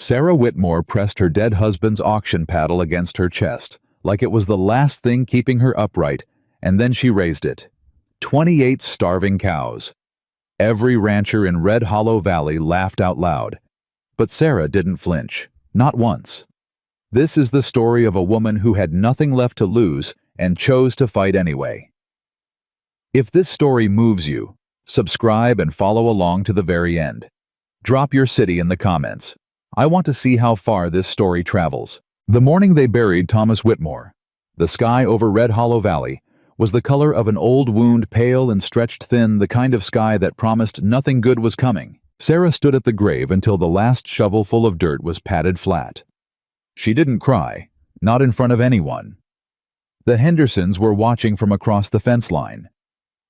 Sarah Whitmore pressed her dead husband's auction paddle against her chest, like it was the last thing keeping her upright, and then she raised it. 28 starving cows. Every rancher in Red Hollow Valley laughed out loud. But Sarah didn't flinch, not once. This is the story of a woman who had nothing left to lose and chose to fight anyway. If this story moves you, subscribe and follow along to the very end. Drop your city in the comments. I want to see how far this story travels. The morning they buried Thomas Whitmore, the sky over Red Hollow Valley was the color of an old wound, pale and stretched thin, the kind of sky that promised nothing good was coming. Sarah stood at the grave until the last shovelful of dirt was patted flat. She didn't cry, not in front of anyone. The Hendersons were watching from across the fence line.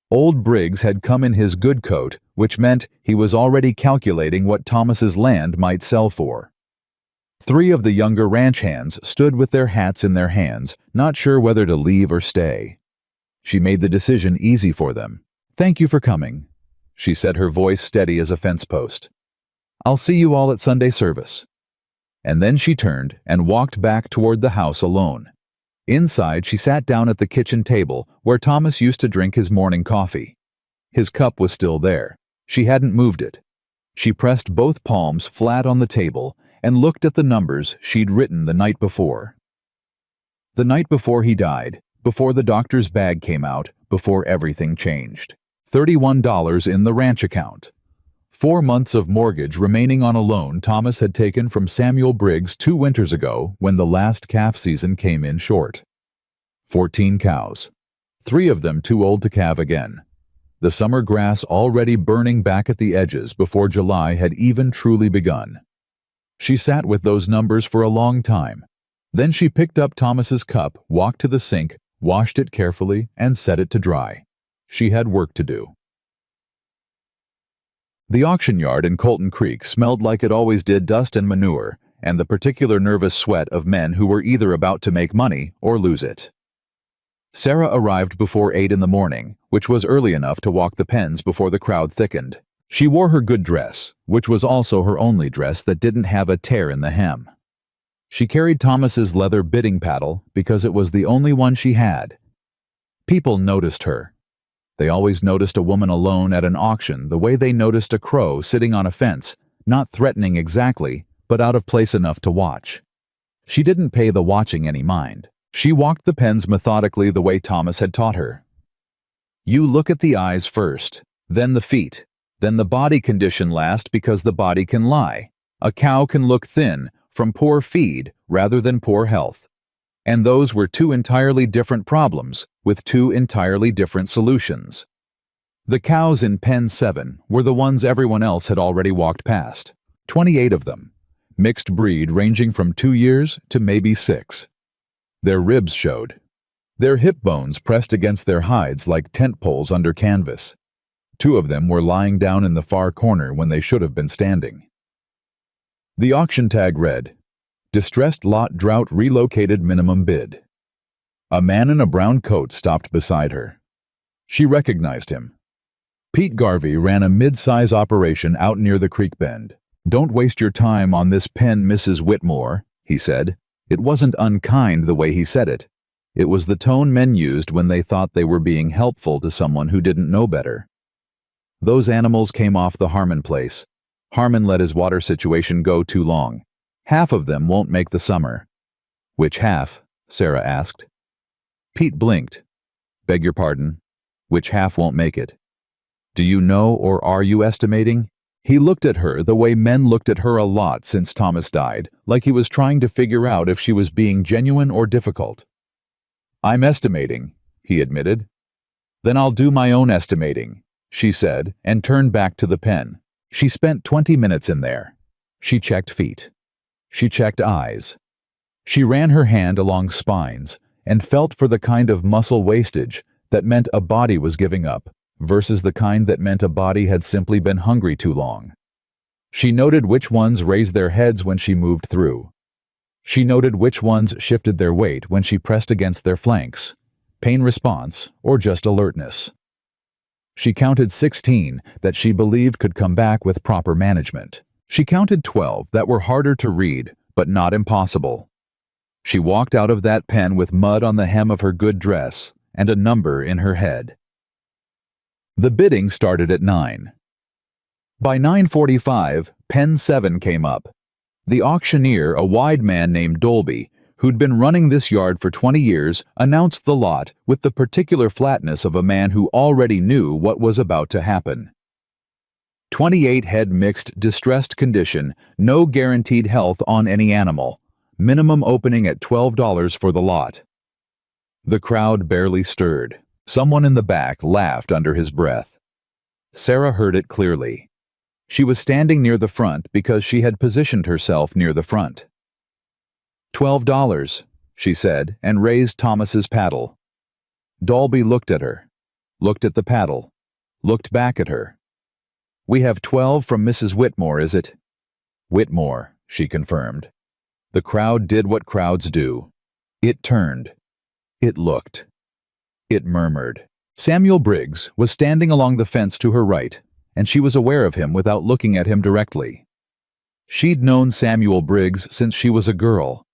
Old Briggs had come in his good coat, which meant he was already calculating what Thomas's land might sell for. 3 of the younger ranch hands stood with their hats in their hands, not sure whether to leave or stay. She made the decision easy for them. "Thank you for coming," she said, her voice steady as a fence post. "I'll see you all at Sunday service." And then she turned and walked back toward the house alone. Inside, she sat down at the kitchen table where Thomas used to drink his morning coffee. His cup was still there. She hadn't moved it. She pressed both palms flat on the table and looked at the numbers she'd written the night before. The night before he died, before the doctor's bag came out, before everything changed. $31 in the ranch account. 4 months of mortgage remaining on a loan Thomas had taken from Samuel Briggs 2 winters ago when the last calf season came in short. 14 cows. 3 of them too old to calve again. The summer grass already burning back at the edges before July had even truly begun. She sat with those numbers for a long time. Then she picked up Thomas's cup, walked to the sink, washed it carefully, and set it to dry. She had work to do. The auction yard in Colton Creek smelled like it always did, dust and manure, and the particular nervous sweat of men who were either about to make money or lose it. Sarah arrived before 8 in the morning, which was early enough to walk the pens before the crowd thickened. She wore her good dress, which was also her only dress that didn't have a tear in the hem. She carried Thomas's leather bidding paddle because it was the only one she had. People noticed her. They always noticed a woman alone at an auction the way they noticed a crow sitting on a fence, not threatening exactly, but out of place enough to watch. She didn't pay the watching any mind. She walked the pens methodically the way Thomas had taught her. You look at the eyes first, then the feet, then the body condition last because the body can lie. A cow can look thin from poor feed rather than poor health. And those were 2 entirely different problems with 2 entirely different solutions. The cows in pen 7 were the ones everyone else had already walked past. 28 of them, mixed breed ranging from 2 years to maybe 6. Their ribs showed. Their hip bones pressed against their hides like tent poles under canvas. 2 of them were lying down in the far corner when they should have been standing. The auction tag read, "Distressed lot drought relocated minimum bid." A man in a brown coat stopped beside her. She recognized him. Pete Garvey ran a mid-size operation out near the creek bend. "Don't waste your time on this pen, Mrs. Whitmore," he said. It wasn't unkind the way he said it. It was the tone men used when they thought they were being helpful to someone who didn't know better. "Those animals came off the Harmon place. Harmon let his water situation go too long. Half of them won't make the summer." "Which half?" Sarah asked. Pete blinked. "Beg your pardon. Which half won't make it? Do you know, or are you estimating?" He looked at her the way men looked at her a lot since Thomas died, like he was trying to figure out if she was being genuine or difficult. "I'm estimating," he admitted. "Then I'll do my own estimating," she said, and turned back to the pen. She spent 20 minutes in there. She checked feet. She checked eyes. She ran her hand along spines and felt for the kind of muscle wastage that meant a body was giving up versus the kind that meant a body had simply been hungry too long. She noted which ones raised their heads when she moved through. She noted which ones shifted their weight when she pressed against their flanks, pain response or just alertness. She counted 16 that she believed could come back with proper management. She counted 12 that were harder to read, but not impossible. She walked out of that pen with mud on the hem of her good dress and a number in her head. The bidding started at 9. By 9:45, pen 7 came up. The auctioneer, a wide man named Dolby, who'd been running this yard for 20 years, announced the lot with the particular flatness of a man who already knew what was about to happen. 28 head mixed, distressed condition, no guaranteed health on any animal. Minimum opening at $12 for the lot. The crowd barely stirred. Someone in the back laughed under his breath. Sarah heard it clearly. She was standing near the front because she had positioned herself near the front. $12, she said, and raised Thomas's paddle. Dolby looked at her, looked at the paddle, looked back at her. We have 12 from Mrs. Whitmore, is it? Whitmore, she confirmed. The crowd did what crowds do. It turned. It looked. It murmured. Samuel Briggs was standing along the fence to her right, and she was aware of him without looking at him directly. She'd known Samuel Briggs since she was a girl.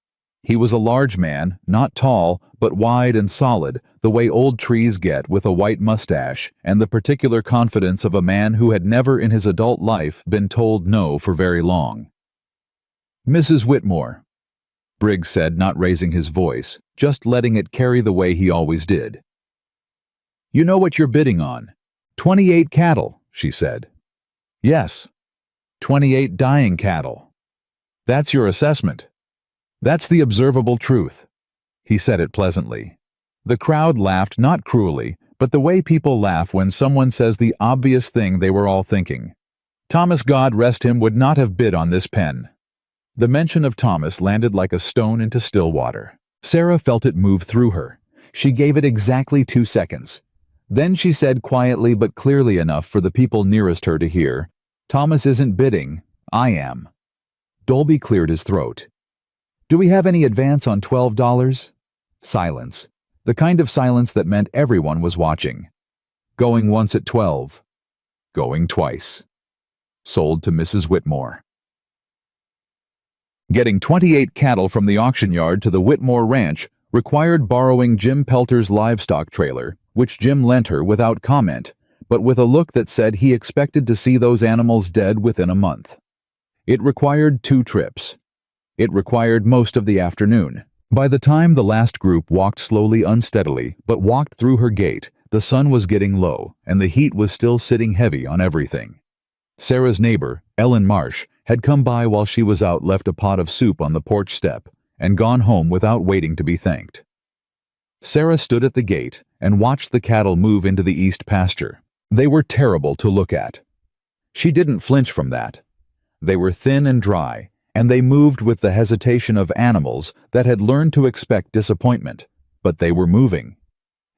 He was a large man, not tall, but wide and solid, the way old trees get, with a white mustache and the particular confidence of a man who had never in his adult life been told no for very long. Mrs. Whitmore, Briggs said, not raising his voice, just letting it carry the way he always did. You know what you're bidding on. 28 cattle, she said. Yes. 28 dying cattle. That's your assessment. That's the observable truth. He said it pleasantly. The crowd laughed, not cruelly, but the way people laugh when someone says the obvious thing they were all thinking. Thomas, God rest him, would not have bid on this pen. The mention of Thomas landed like a stone into still water. Sarah felt it move through her. She gave it exactly 2 seconds. Then she said quietly but clearly enough for the people nearest her to hear, Thomas isn't bidding, I am. Dolby cleared his throat. Do we have any advance on $12? Silence. The kind of silence that meant everyone was watching. Going once at 12. Going twice. Sold to Mrs. Whitmore. Getting 28 cattle from the auction yard to the Whitmore ranch required borrowing Jim Pelter's livestock trailer, which Jim lent her without comment, but with a look that said he expected to see those animals dead within a month. It required 2 trips. It required most of the afternoon. By the time the last group walked slowly, unsteadily, but walked through her gate, the sun was getting low, and the heat was still sitting heavy on everything. Sarah's neighbor, Ellen Marsh, had come by while she was out, left a pot of soup on the porch step, and gone home without waiting to be thanked. Sarah stood at the gate and watched the cattle move into the east pasture. They were terrible to look at. She didn't flinch from that. They were thin and dry, and they moved with the hesitation of animals that had learned to expect disappointment, but they were moving.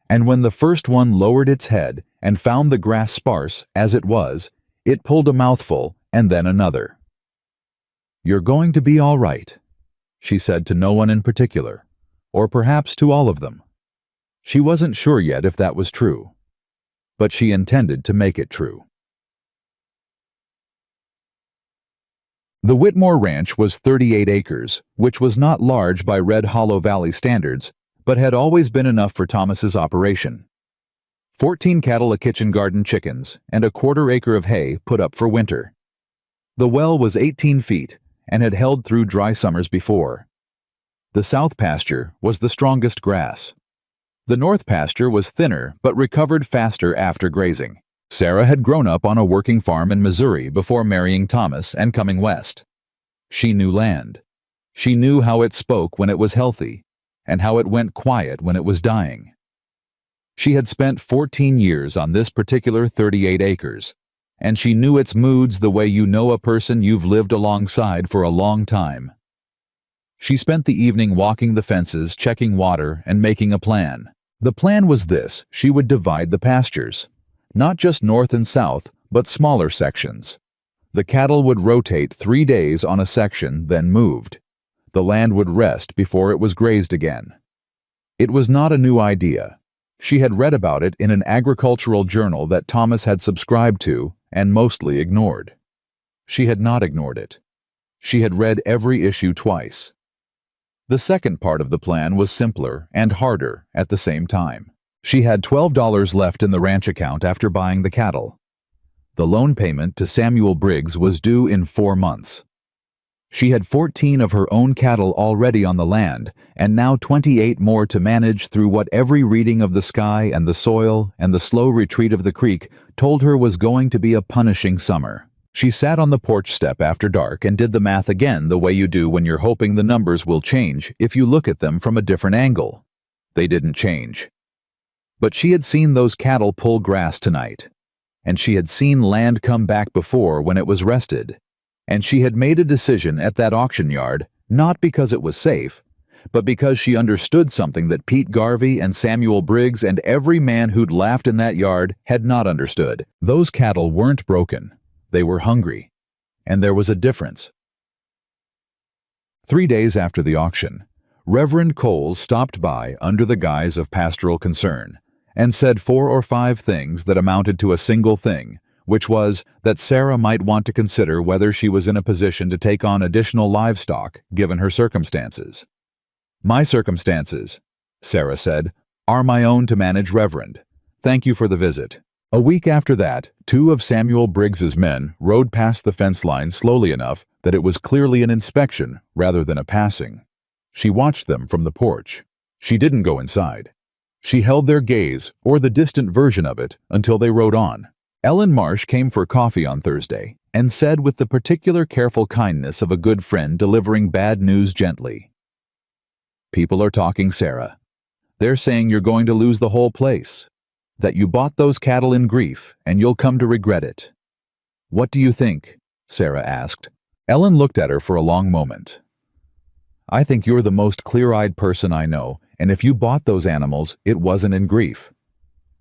And when the first one lowered its head and found the grass sparse, as it was, it pulled a mouthful and then another. You're going to be all right, she said to no one in particular, or perhaps to all of them. She wasn't sure yet if that was true, but she intended to make it true. The Whitmore Ranch was 38 acres, which was not large by Red Hollow Valley standards, but had always been enough for Thomas's operation. 14 cattle, a kitchen garden, chickens, and a quarter-acre of hay put up for winter. The well was 18 feet and had held through dry summers before. The south pasture was the strongest grass. The north pasture was thinner but recovered faster after grazing. Sarah had grown up on a working farm in Missouri before marrying Thomas and coming west. She knew land. She knew how it spoke when it was healthy, and how it went quiet when it was dying. She had spent 14 years on this particular 38 acres, and she knew its moods the way you know a person you've lived alongside for a long time. She spent the evening walking the fences, checking water, and making a plan. The plan was this: she would divide the pastures. Not just north and south, but smaller sections. The cattle would rotate 3 days on a section, then moved. The land would rest before it was grazed again. It was not a new idea. She had read about it in an agricultural journal that Thomas had subscribed to and mostly ignored. She had not ignored it. She had read every issue twice. The second part of the plan was simpler and harder at the same time. She had $12 left in the ranch account after buying the cattle. The loan payment to Samuel Briggs was due in 4 months. She had 14 of her own cattle already on the land, and now 28 more to manage through what every reading of the sky and the soil and the slow retreat of the creek told her was going to be a punishing summer. She sat on the porch step after dark and did the math again the way you do when you're hoping the numbers will change if you look at them from a different angle. They didn't change. But she had seen those cattle pull grass tonight, and she had seen land come back before when it was rested. And she had made a decision at that auction yard, not because it was safe, but because she understood something that Pete Garvey and Samuel Briggs and every man who'd laughed in that yard had not understood. Those cattle weren't broken. They were hungry. And there was a difference. 3 days after the auction, Reverend Coles stopped by under the guise of pastoral concern and said 4 or 5 things that amounted to a single thing, which was that Sarah might want to consider whether she was in a position to take on additional livestock given her circumstances. "My circumstances," Sarah said, "are my own to manage, Reverend. Thank you for the visit." A week after that, 2 of Samuel Briggs's men rode past the fence line slowly enough that it was clearly an inspection rather than a passing. She watched them from the porch. She didn't go inside. She held their gaze, or the distant version of it, until they rode on. Ellen Marsh came for coffee on Thursday and said with the particular careful kindness of a good friend delivering bad news gently, "People are talking, Sarah. They're saying you're going to lose the whole place, that you bought those cattle in grief and you'll come to regret it." "What do you think?" Sarah asked. Ellen looked at her for a long moment. "I think you're the most clear-eyed person I know, and if you bought those animals, it wasn't in grief.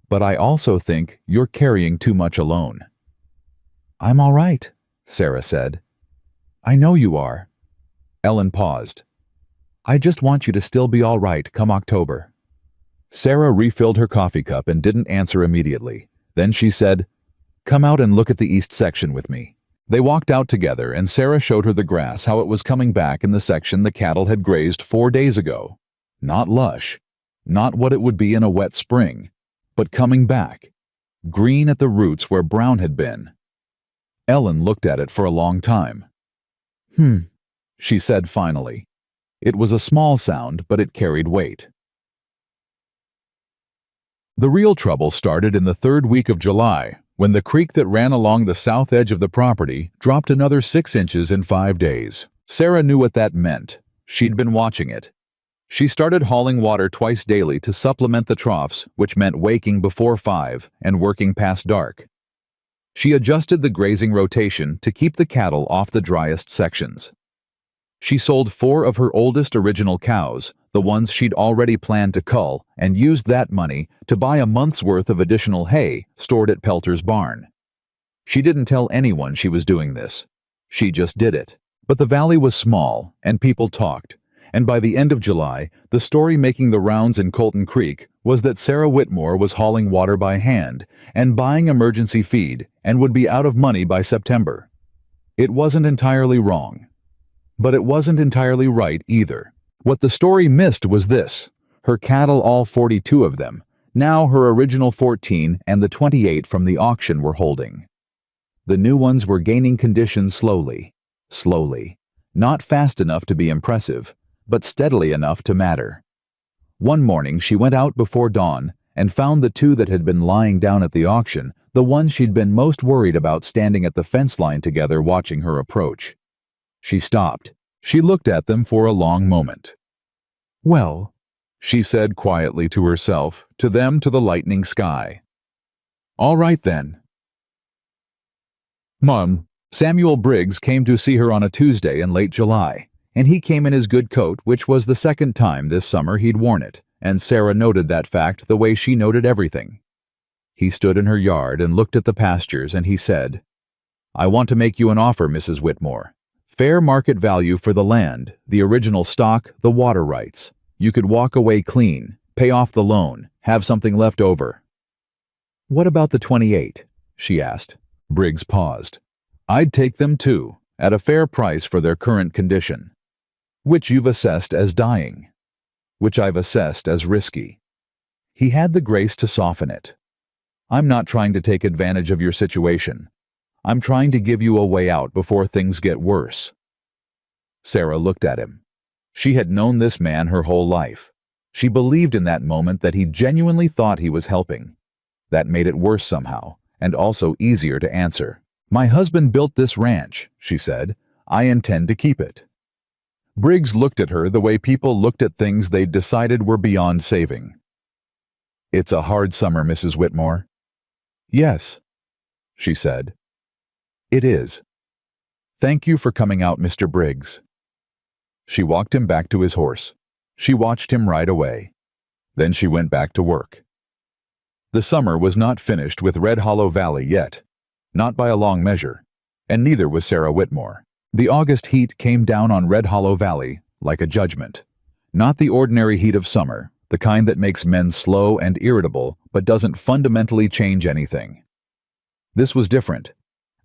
But I also think you're carrying too much alone." "I'm all right," Sarah said. "I know you are." Ellen paused. "I just want you to still be all right come October." Sarah refilled her coffee cup and didn't answer immediately. Then she said, "Come out and look at the east section with me." They walked out together, and Sarah showed her the grass, how it was coming back in the section the cattle had grazed 4 days ago. Not lush, not what it would be in a wet spring, but coming back, green at the roots where brown had been. Ellen looked at it for a long time. She said finally. It was a small sound, but it carried weight. The real trouble started in the 3rd week of July, when the creek that ran along the south edge of the property dropped another 6 inches in 5 days. Sarah knew what that meant. She'd been watching it. She started hauling water twice daily to supplement the troughs, which meant waking before 5 and working past dark. She adjusted the grazing rotation to keep the cattle off the driest sections. She sold 4 of her oldest original cows, the ones she'd already planned to cull, and used that money to buy a month's worth of additional hay stored at Pelter's barn. She didn't tell anyone she was doing this. She just did it. But the valley was small, and people talked. And by the end of July, the story making the rounds in Colton Creek was that Sarah Whitmore was hauling water by hand and buying emergency feed and would be out of money by September. It wasn't entirely wrong. But it wasn't entirely right either. What the story missed was this: her cattle, all 42 of them, now her original 14 and the 28 from the auction were holding. The new ones were gaining condition slowly. Not fast enough to be impressive, but steadily enough to matter. One morning she went out before dawn and found the 2 that had been lying down at the auction, the ones she'd been most worried about, standing at the fence line together watching her approach. She stopped. She looked at them for a long moment. "Well," she said quietly to herself, to them, to the lightening sky. "All right then." Mom, Samuel Briggs came to see her on a Tuesday in late July, and he came in his good coat, which was the 2nd time this summer he'd worn it, and Sarah noted that fact the way she noted everything. He stood in her yard and looked at the pastures, and he said, "I want to make you an offer, Mrs. Whitmore. Fair market value for the land, the original stock, the water rights. You could walk away clean, pay off the loan, have something left over." "What about the 28?" she asked. Briggs paused. I'd take them too, at a fair price for their current condition, which you've assessed as dying, which I've assessed as risky. He had the grace to soften it. I'm not trying to take advantage of your situation. I'm trying to give you a way out before things get worse. Sarah looked at him. She had known this man her whole life. She believed in that moment that he genuinely thought he was helping. That made it worse somehow, and also easier to answer. My husband built this ranch, she said. I intend to keep it. Briggs looked at her the way people looked at things they'd decided were beyond saving. It's a hard summer, Mrs. Whitmore. Yes, she said. It is. Thank you for coming out, Mr. Briggs. She walked him back to his horse. She watched him ride away. Then she went back to work. The summer was not finished with Red Hollow Valley yet. Not by a long measure. And neither was Sarah Whitmore. The August heat came down on Red Hollow Valley like a judgment. Not the ordinary heat of summer, the kind that makes men slow and irritable but doesn't fundamentally change anything. This was different.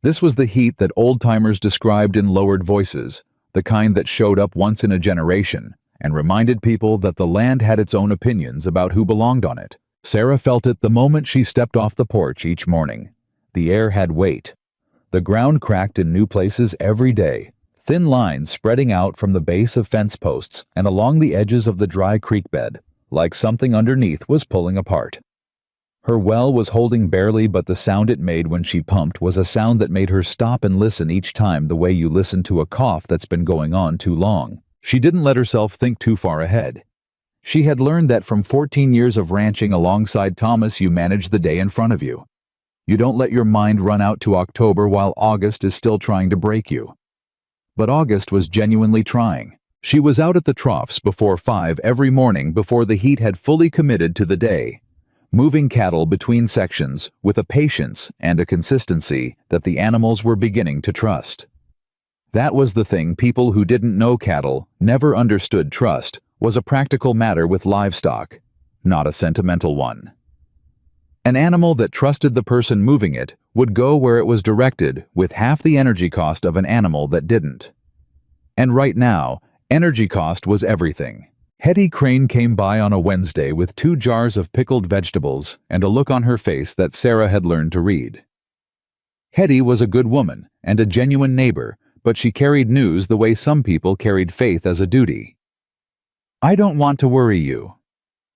This was the heat that old-timers described in lowered voices, the kind that showed up once in a generation and reminded people that the land had its own opinions about who belonged on it. Sarah felt it the moment she stepped off the porch each morning. The air had weight. The ground cracked in new places every day, thin lines spreading out from the base of fence posts and along the edges of the dry creek bed, like something underneath was pulling apart. Her well was holding barely, but the sound it made when she pumped was a sound that made her stop and listen each time, the way you listen to a cough that's been going on too long. She didn't let herself think too far ahead. She had learned that from 14 years of ranching alongside Thomas, you manage the day in front of you. You don't let your mind run out to October while August is still trying to break you. But August was genuinely trying. She was out at the troughs before 5 every morning before the heat had fully committed to the day, moving cattle between sections with a patience and a consistency that the animals were beginning to trust. That was the thing people who didn't know cattle never understood. Trust was a practical matter with livestock, not a sentimental one. An animal that trusted the person moving it would go where it was directed with half the energy cost of an animal that didn't. And right now, energy cost was everything. Hetty Crane came by on a Wednesday with 2 jars of pickled vegetables and a look on her face that Sarah had learned to read. Hetty was a good woman and a genuine neighbor, but she carried news the way some people carried faith as a duty. I don't want to worry you,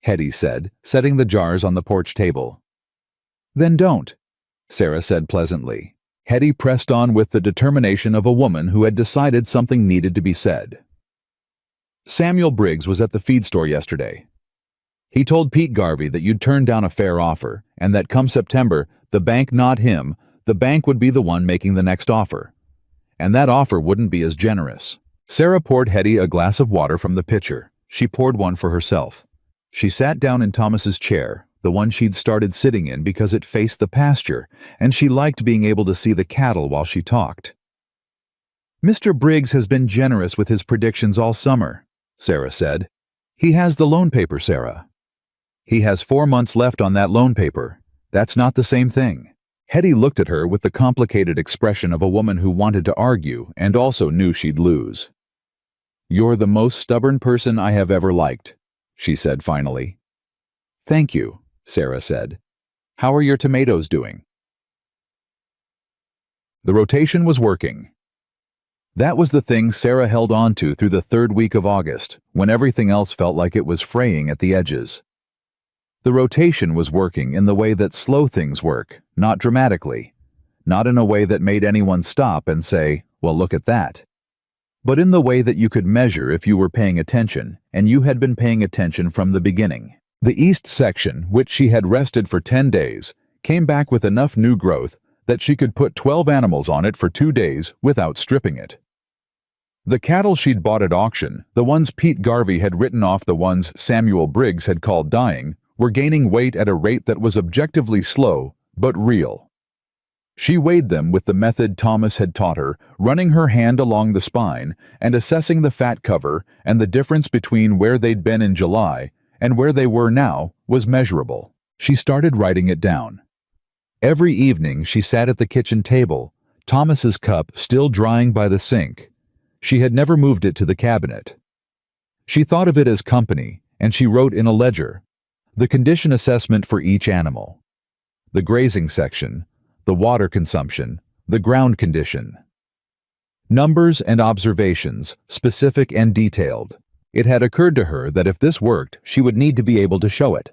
Hetty said, setting the jars on the porch table. Then don't, Sarah said pleasantly. Hetty pressed on with the determination of a woman who had decided something needed to be said. Samuel Briggs was at the feed store yesterday. He told Pete Garvey that you'd turned down a fair offer, and that come September, the bank, not him, the bank would be the one making the next offer. And that offer wouldn't be as generous. Sarah poured Hetty a glass of water from the pitcher. She poured one for herself. She sat down in Thomas's chair, the one she'd started sitting in because it faced the pasture, and she liked being able to see the cattle while she talked. Mr. Briggs has been generous with his predictions all summer, Sarah said. He has the loan paper, Sarah. He has 4 months left on that loan paper. That's not the same thing. Hetty looked at her with the complicated expression of a woman who wanted to argue and also knew she'd lose. You're the most stubborn person I have ever liked, she said finally. Thank you, Sarah said. How are your tomatoes doing? The rotation was working. That was the thing Sarah held on to through the 3rd week of August, when everything else felt like it was fraying at the edges. The rotation was working in the way that slow things work, not dramatically, not in a way that made anyone stop and say, well, look at that, but in the way that you could measure if you were paying attention, and you had been paying attention from the beginning. The east section, which she had rested for 10 days, came back with enough new growth that she could put 12 animals on it for 2 days without stripping it. The cattle she'd bought at auction, the ones Pete Garvey had written off, the ones Samuel Briggs had called dying, were gaining weight at a rate that was objectively slow, but real. She weighed them with the method Thomas had taught her, running her hand along the spine and assessing the fat cover, and the difference between where they'd been in July and where they were now was measurable. She started writing it down. Every evening she sat at the kitchen table, Thomas's cup still drying by the sink. She had never moved it to the cabinet. She thought of it as company, and she wrote in a ledger the condition assessment for each animal. The grazing section, the water consumption, the ground condition. Numbers and observations, specific and detailed. It had occurred to her that if this worked, she would need to be able to show it.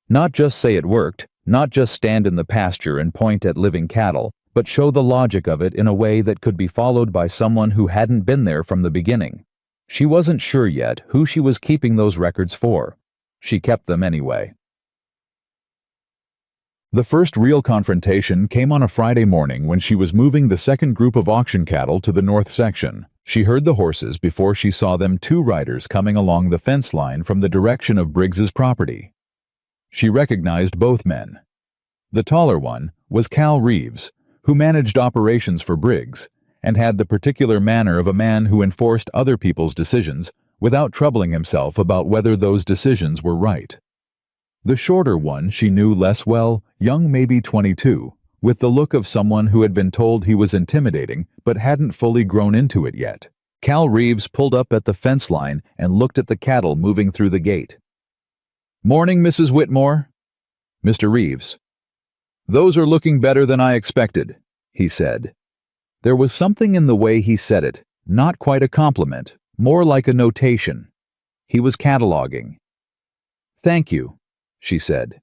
Not just say it worked, not just stand in the pasture and point at living cattle, but show the logic of it in a way that could be followed by someone who hadn't been there from the beginning. She wasn't sure yet who she was keeping those records for. She kept them anyway. The first real confrontation came on a Friday morning when she was moving the second group of auction cattle to the north section. She heard the horses before she saw them, two riders coming along the fence line from the direction of Briggs's property. She recognized both men. The taller one was Cal Reeves, who managed operations for Briggs, and had the particular manner of a man who enforced other people's decisions without troubling himself about whether those decisions were right. The shorter one she knew less well, young, maybe 22, with the look of someone who had been told he was intimidating but hadn't fully grown into it yet. Cal Reeves pulled up at the fence line and looked at the cattle moving through the gate. "Morning, Mrs. Whitmore." "Mr. Reeves." "Those are looking better than I expected," he said. There was something in the way he said it, not quite a compliment, more like a notation. He was cataloging. "Thank you," she said.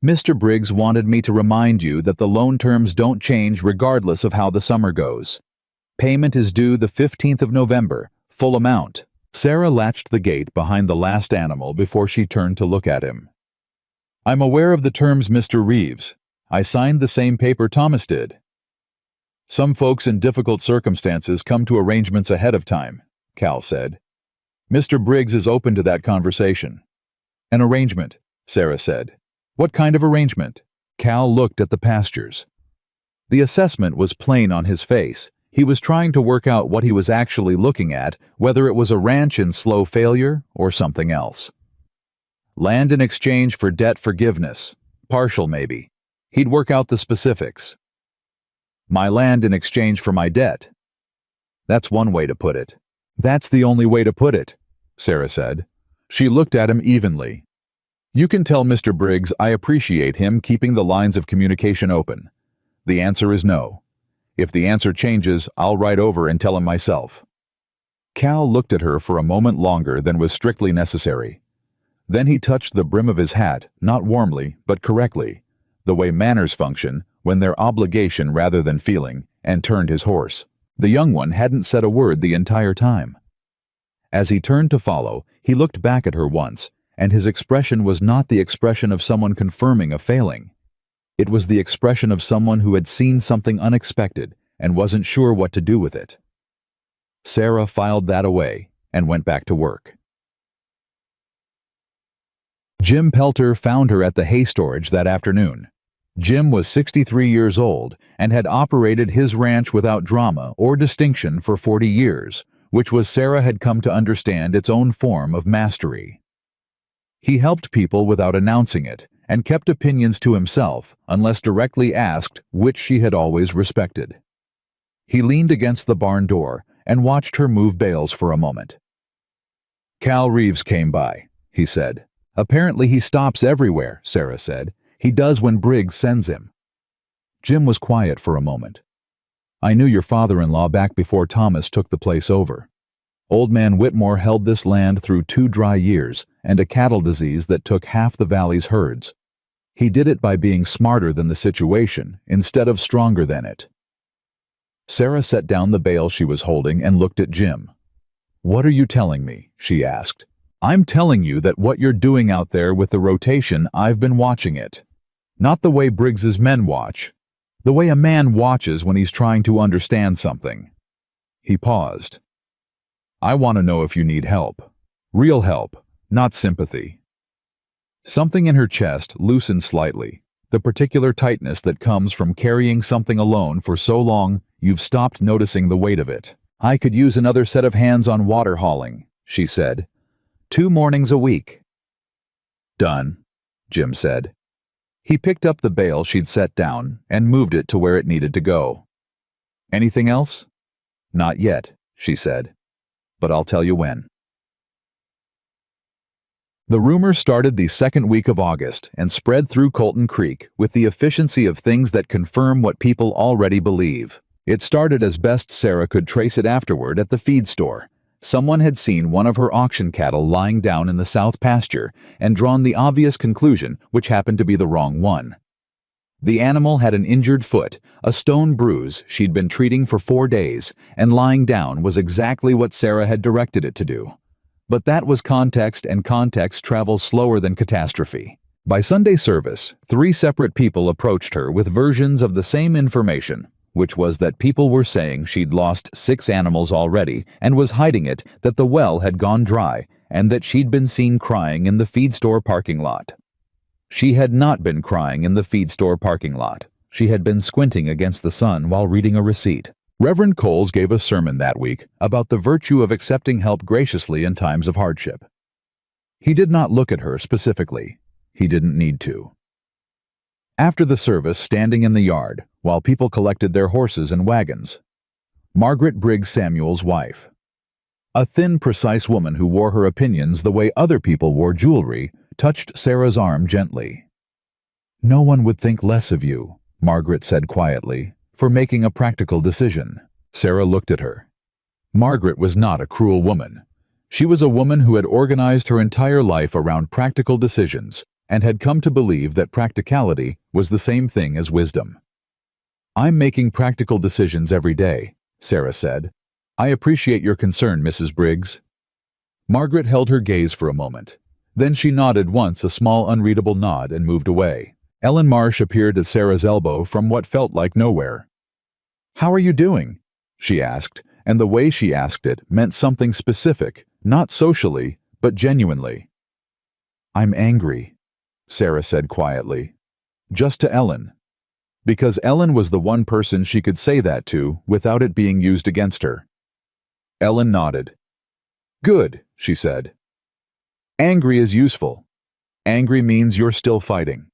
"Mr. Briggs wanted me to remind you that the loan terms don't change regardless of how the summer goes. Payment is due the 15th of November, full amount." Sarah latched the gate behind the last animal before she turned to look at him. "I'm aware of the terms, Mr. Reeves. I signed the same paper Thomas did." "Some folks in difficult circumstances come to arrangements ahead of time," Cal said. "Mr. Briggs is open to that conversation." "An arrangement," Sarah said. "What kind of arrangement?" Cal looked at the pastures. The assessment was plain on his face. He was trying to work out what he was actually looking at, whether it was a ranch in slow failure or something else. Land in exchange for debt forgiveness. Partial, maybe. He'd work out the specifics. My land in exchange for my debt. That's one way to put it. That's the only way to put it, Sarah said. She looked at him evenly. You can tell Mr. Briggs I appreciate him keeping the lines of communication open. The answer is no. If the answer changes, I'll write over and tell him myself. Cal looked at her for a moment longer than was strictly necessary. Then he touched the brim of his hat, not warmly, but correctly, the way manners function when they're obligation rather than feeling, and turned his horse. The young one hadn't said a word the entire time. As he turned to follow, he looked back at her once, and his expression was not the expression of someone confirming a failing. It was the expression of someone who had seen something unexpected and wasn't sure what to do with it. Sarah filed that away and went back to work. Jim Pelter found her at the hay storage that afternoon. Jim was 63 years old and had operated his ranch without drama or distinction for 40 years, which was Sarah had come to understand its own form of mastery. He helped people without announcing it, and kept opinions to himself unless directly asked, which she had always respected. He leaned against the barn door and watched her move bales for a moment. Cal Reeves came by, he said. Apparently he stops everywhere, Sarah said. He does when Briggs sends him. Jim was quiet for a moment. I knew your father-in-law back before Thomas took the place over. Old man Whitmore held this land through 2 dry years and a cattle disease that took half the valley's herds. He did it by being smarter than the situation instead of stronger than it. Sarah set down the bale she was holding and looked at Jim. What are you telling me? She asked. I'm telling you that what you're doing out there with the rotation, I've been watching it. Not the way Briggs's men watch. The way a man watches when he's trying to understand something. He paused. I want to know if you need help. Real help, not sympathy. Something in her chest loosened slightly, the particular tightness that comes from carrying something alone for so long you've stopped noticing the weight of it. I could use another set of hands on water hauling, she said. 2 mornings a week. Done, Jim said. He picked up the bale she'd set down and moved it to where it needed to go. Anything else? Not yet, she said. But I'll tell you when. The rumor started the second week of August and spread through Colton Creek with the efficiency of things that confirm what people already believe. It started as best Sarah could trace it afterward at the feed store. Someone had seen one of her auction cattle lying down in the south pasture and drawn the obvious conclusion, which happened to be the wrong one. The animal had an injured foot, a stone bruise she'd been treating for 4 days, and lying down was exactly what Sarah had directed it to do. But that was context, and context travels slower than catastrophe. By Sunday service, 3 separate people approached her with versions of the same information, which was that people were saying she'd lost 6 animals already and was hiding it, that the well had gone dry, and that she'd been seen crying in the feed store parking lot. She had not been crying in the feed store parking lot. She had been squinting against the sun while reading a receipt. Reverend Coles gave a sermon that week about the virtue of accepting help graciously in times of hardship. He did not look at her specifically. He didn't need to. After the service, standing in the yard, while people collected their horses and wagons, Margaret Briggs Samuel's wife, a thin, precise woman who wore her opinions the way other people wore jewelry, touched Sarah's arm gently. "No one would think less of you," Margaret said quietly, "for making a practical decision." Sarah looked at her. Margaret was not a cruel woman. She was a woman who had organized her entire life around practical decisions and had come to believe that practicality was the same thing as wisdom. "I'm making practical decisions every day," Sarah said. "I appreciate your concern, Mrs. Briggs." Margaret held her gaze for a moment. Then she nodded once, a small unreadable nod, and moved away. Ellen Marsh appeared at Sarah's elbow from what felt like nowhere. "How are you doing?" she asked, and the way she asked it meant something specific, not socially, but genuinely. "I'm angry," Sarah said quietly. Just to Ellen. Because Ellen was the one person she could say that to without it being used against her. Ellen nodded. "Good," she said. "Angry is useful. Angry means you're still fighting."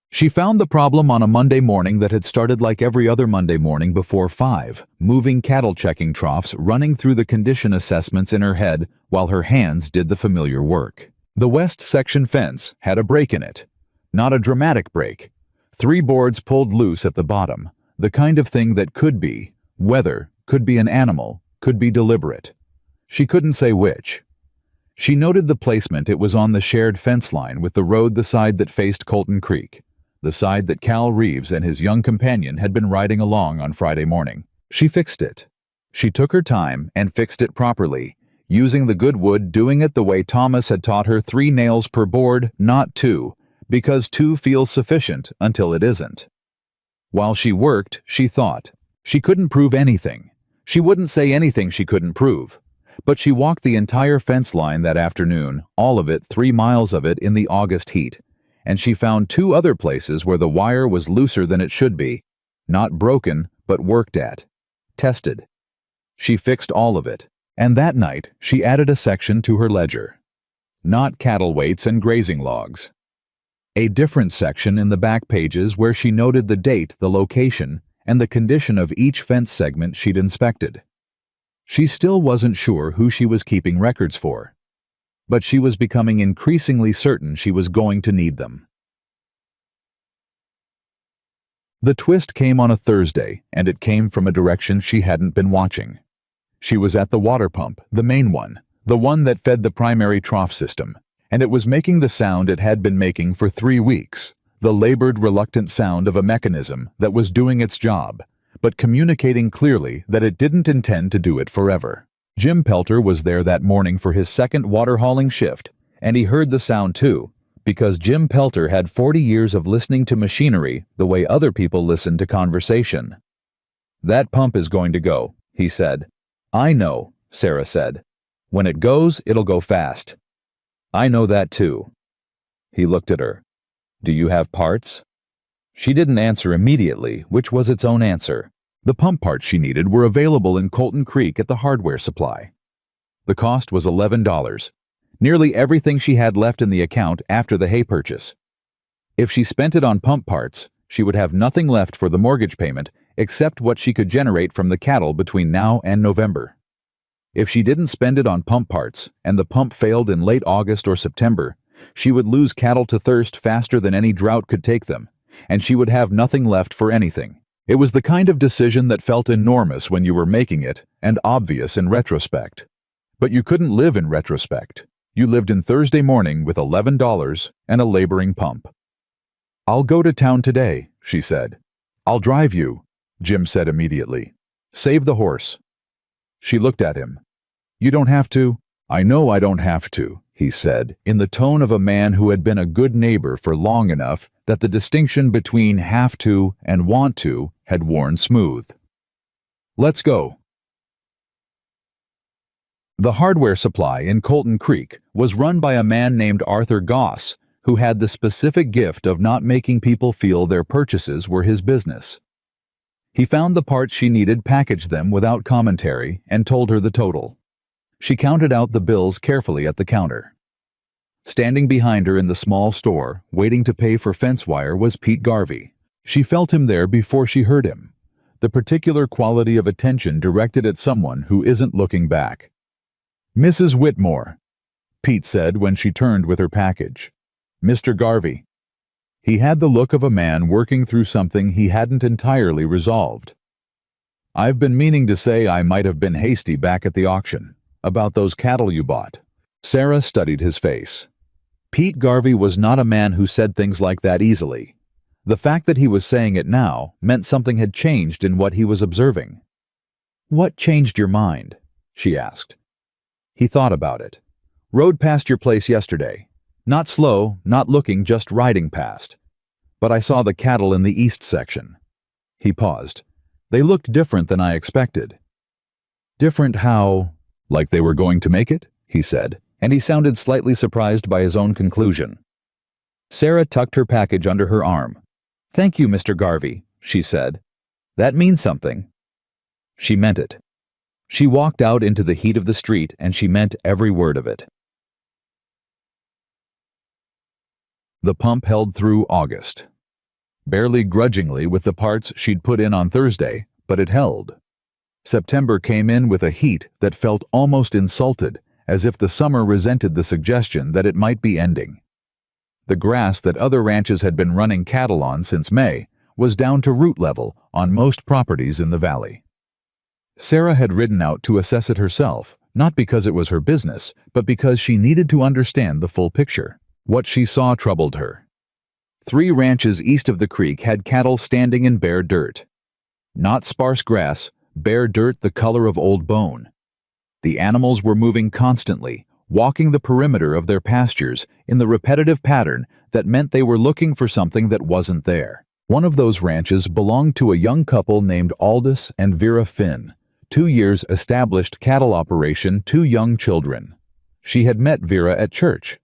She found the problem on a Monday morning that had started like every other Monday morning before 5, moving cattle checking troughs, running through the condition assessments in her head while her hands did the familiar work. The west section fence had a break in it. Not a dramatic break. 3 boards pulled loose at the bottom, the kind of thing that could be weather, could be an animal, could be deliberate. She couldn't say which. She noted the placement. It was on the shared fence line with the road, the side that faced Colton Creek, the side that Cal Reeves and his young companion had been riding along on Friday morning. She fixed it. She took her time and fixed it properly, using the good wood, doing it the way Thomas had taught her, 3 nails per board, not 2, because 2 feels sufficient until it isn't. While she worked, she thought. She couldn't prove anything. She wouldn't say anything she couldn't prove. But she walked the entire fence line that afternoon, all of it, 3 miles of it in the August heat, and she found 2 other places where the wire was looser than it should be, not broken, but worked at, tested. She fixed all of it, and that night she added a section to her ledger. Not cattle weights and grazing logs. A different section in the back pages where she noted the date, the location, and the condition of each fence segment she'd inspected. She still wasn't sure who she was keeping records for, but she was becoming increasingly certain she was going to need them. The twist came on a Thursday, and it came from a direction she hadn't been watching. She was at the water pump, the main one, the one that fed the primary trough system, and it was making the sound it had been making for 3 weeks, the labored, reluctant sound of a mechanism that was doing its job, but communicating clearly that it didn't intend to do it forever. Jim Pelter was there that morning for his second water hauling shift, and he heard the sound too, because Jim Pelter had 40 years of listening to machinery the way other people listen to conversation. "That pump is going to go," he said. "I know," Sarah said. "When it goes, it'll go fast." "I know that too." He looked at her. "Do you have parts?" She didn't answer immediately, which was its own answer. The pump parts she needed were available in Colton Creek at the hardware supply. The cost was $11, nearly everything she had left in the account after the hay purchase. If she spent it on pump parts, she would have nothing left for the mortgage payment except what she could generate from the cattle between now and November. If she didn't spend it on pump parts, and the pump failed in late August or September, she would lose cattle to thirst faster than any drought could take them, and she would have nothing left for anything. It was the kind of decision that felt enormous when you were making it, and obvious in retrospect. But you couldn't live in retrospect. You lived in Thursday morning with $11 and a laboring pump. "I'll go to town today," she said. "I'll drive you," Jim said immediately. "Save the horse." She looked at him. "You don't have to." "I know I don't have to," he said, in the tone of a man who had been a good neighbor for long enough that the distinction between have to and want to had worn smooth. "Let's go." The hardware supply in Colton Creek was run by a man named Arthur Goss, who had the specific gift of not making people feel their purchases were his business. He found the parts she needed, packaged them without commentary, and told her the total. She counted out the bills carefully at the counter. Standing behind her in the small store, waiting to pay for fence wire, was Pete Garvey. She felt him there before she heard him, the particular quality of attention directed at someone who isn't looking back. "Mrs. Whitmore," Pete said when she turned with her package. "Mr. Garvey." He had the look of a man working through something he hadn't entirely resolved. "I've been meaning to say I might have been hasty back at the auction. About those cattle you bought." Sarah studied his face. Pete Garvey was not a man who said things like that easily. The fact that he was saying it now meant something had changed in what he was observing. "What changed your mind?" she asked. He thought about it. "Rode past your place yesterday. Not slow, not looking, just riding past. But I saw the cattle in the east section." He paused. "They looked different than I expected." "Different how?" "Like they were going to make it?" he said, and he sounded slightly surprised by his own conclusion. Sarah tucked her package under her arm. "Thank you, Mr. Garvey," she said. "That means something." She meant it. She walked out into the heat of the street, and she meant every word of it. The pump held through August. Barely grudgingly with the parts she'd put in on Thursday, but it held. September came in with a heat that felt almost insulted, as if the summer resented the suggestion that it might be ending. The grass that other ranches had been running cattle on since May was down to root level on most properties in the valley. Sarah had ridden out to assess it herself, not because it was her business, but because she needed to understand the full picture. What she saw troubled her. 3 ranches east of the creek had cattle standing in bare dirt. Not sparse grass, bare dirt the color of old bone. The animals were moving constantly, walking the perimeter of their pastures in the repetitive pattern that meant they were looking for something that wasn't there. One of those ranches belonged to a young couple named Aldous and Vera Finn, 2 years established cattle operation, 2 young children. She had met Vera at church.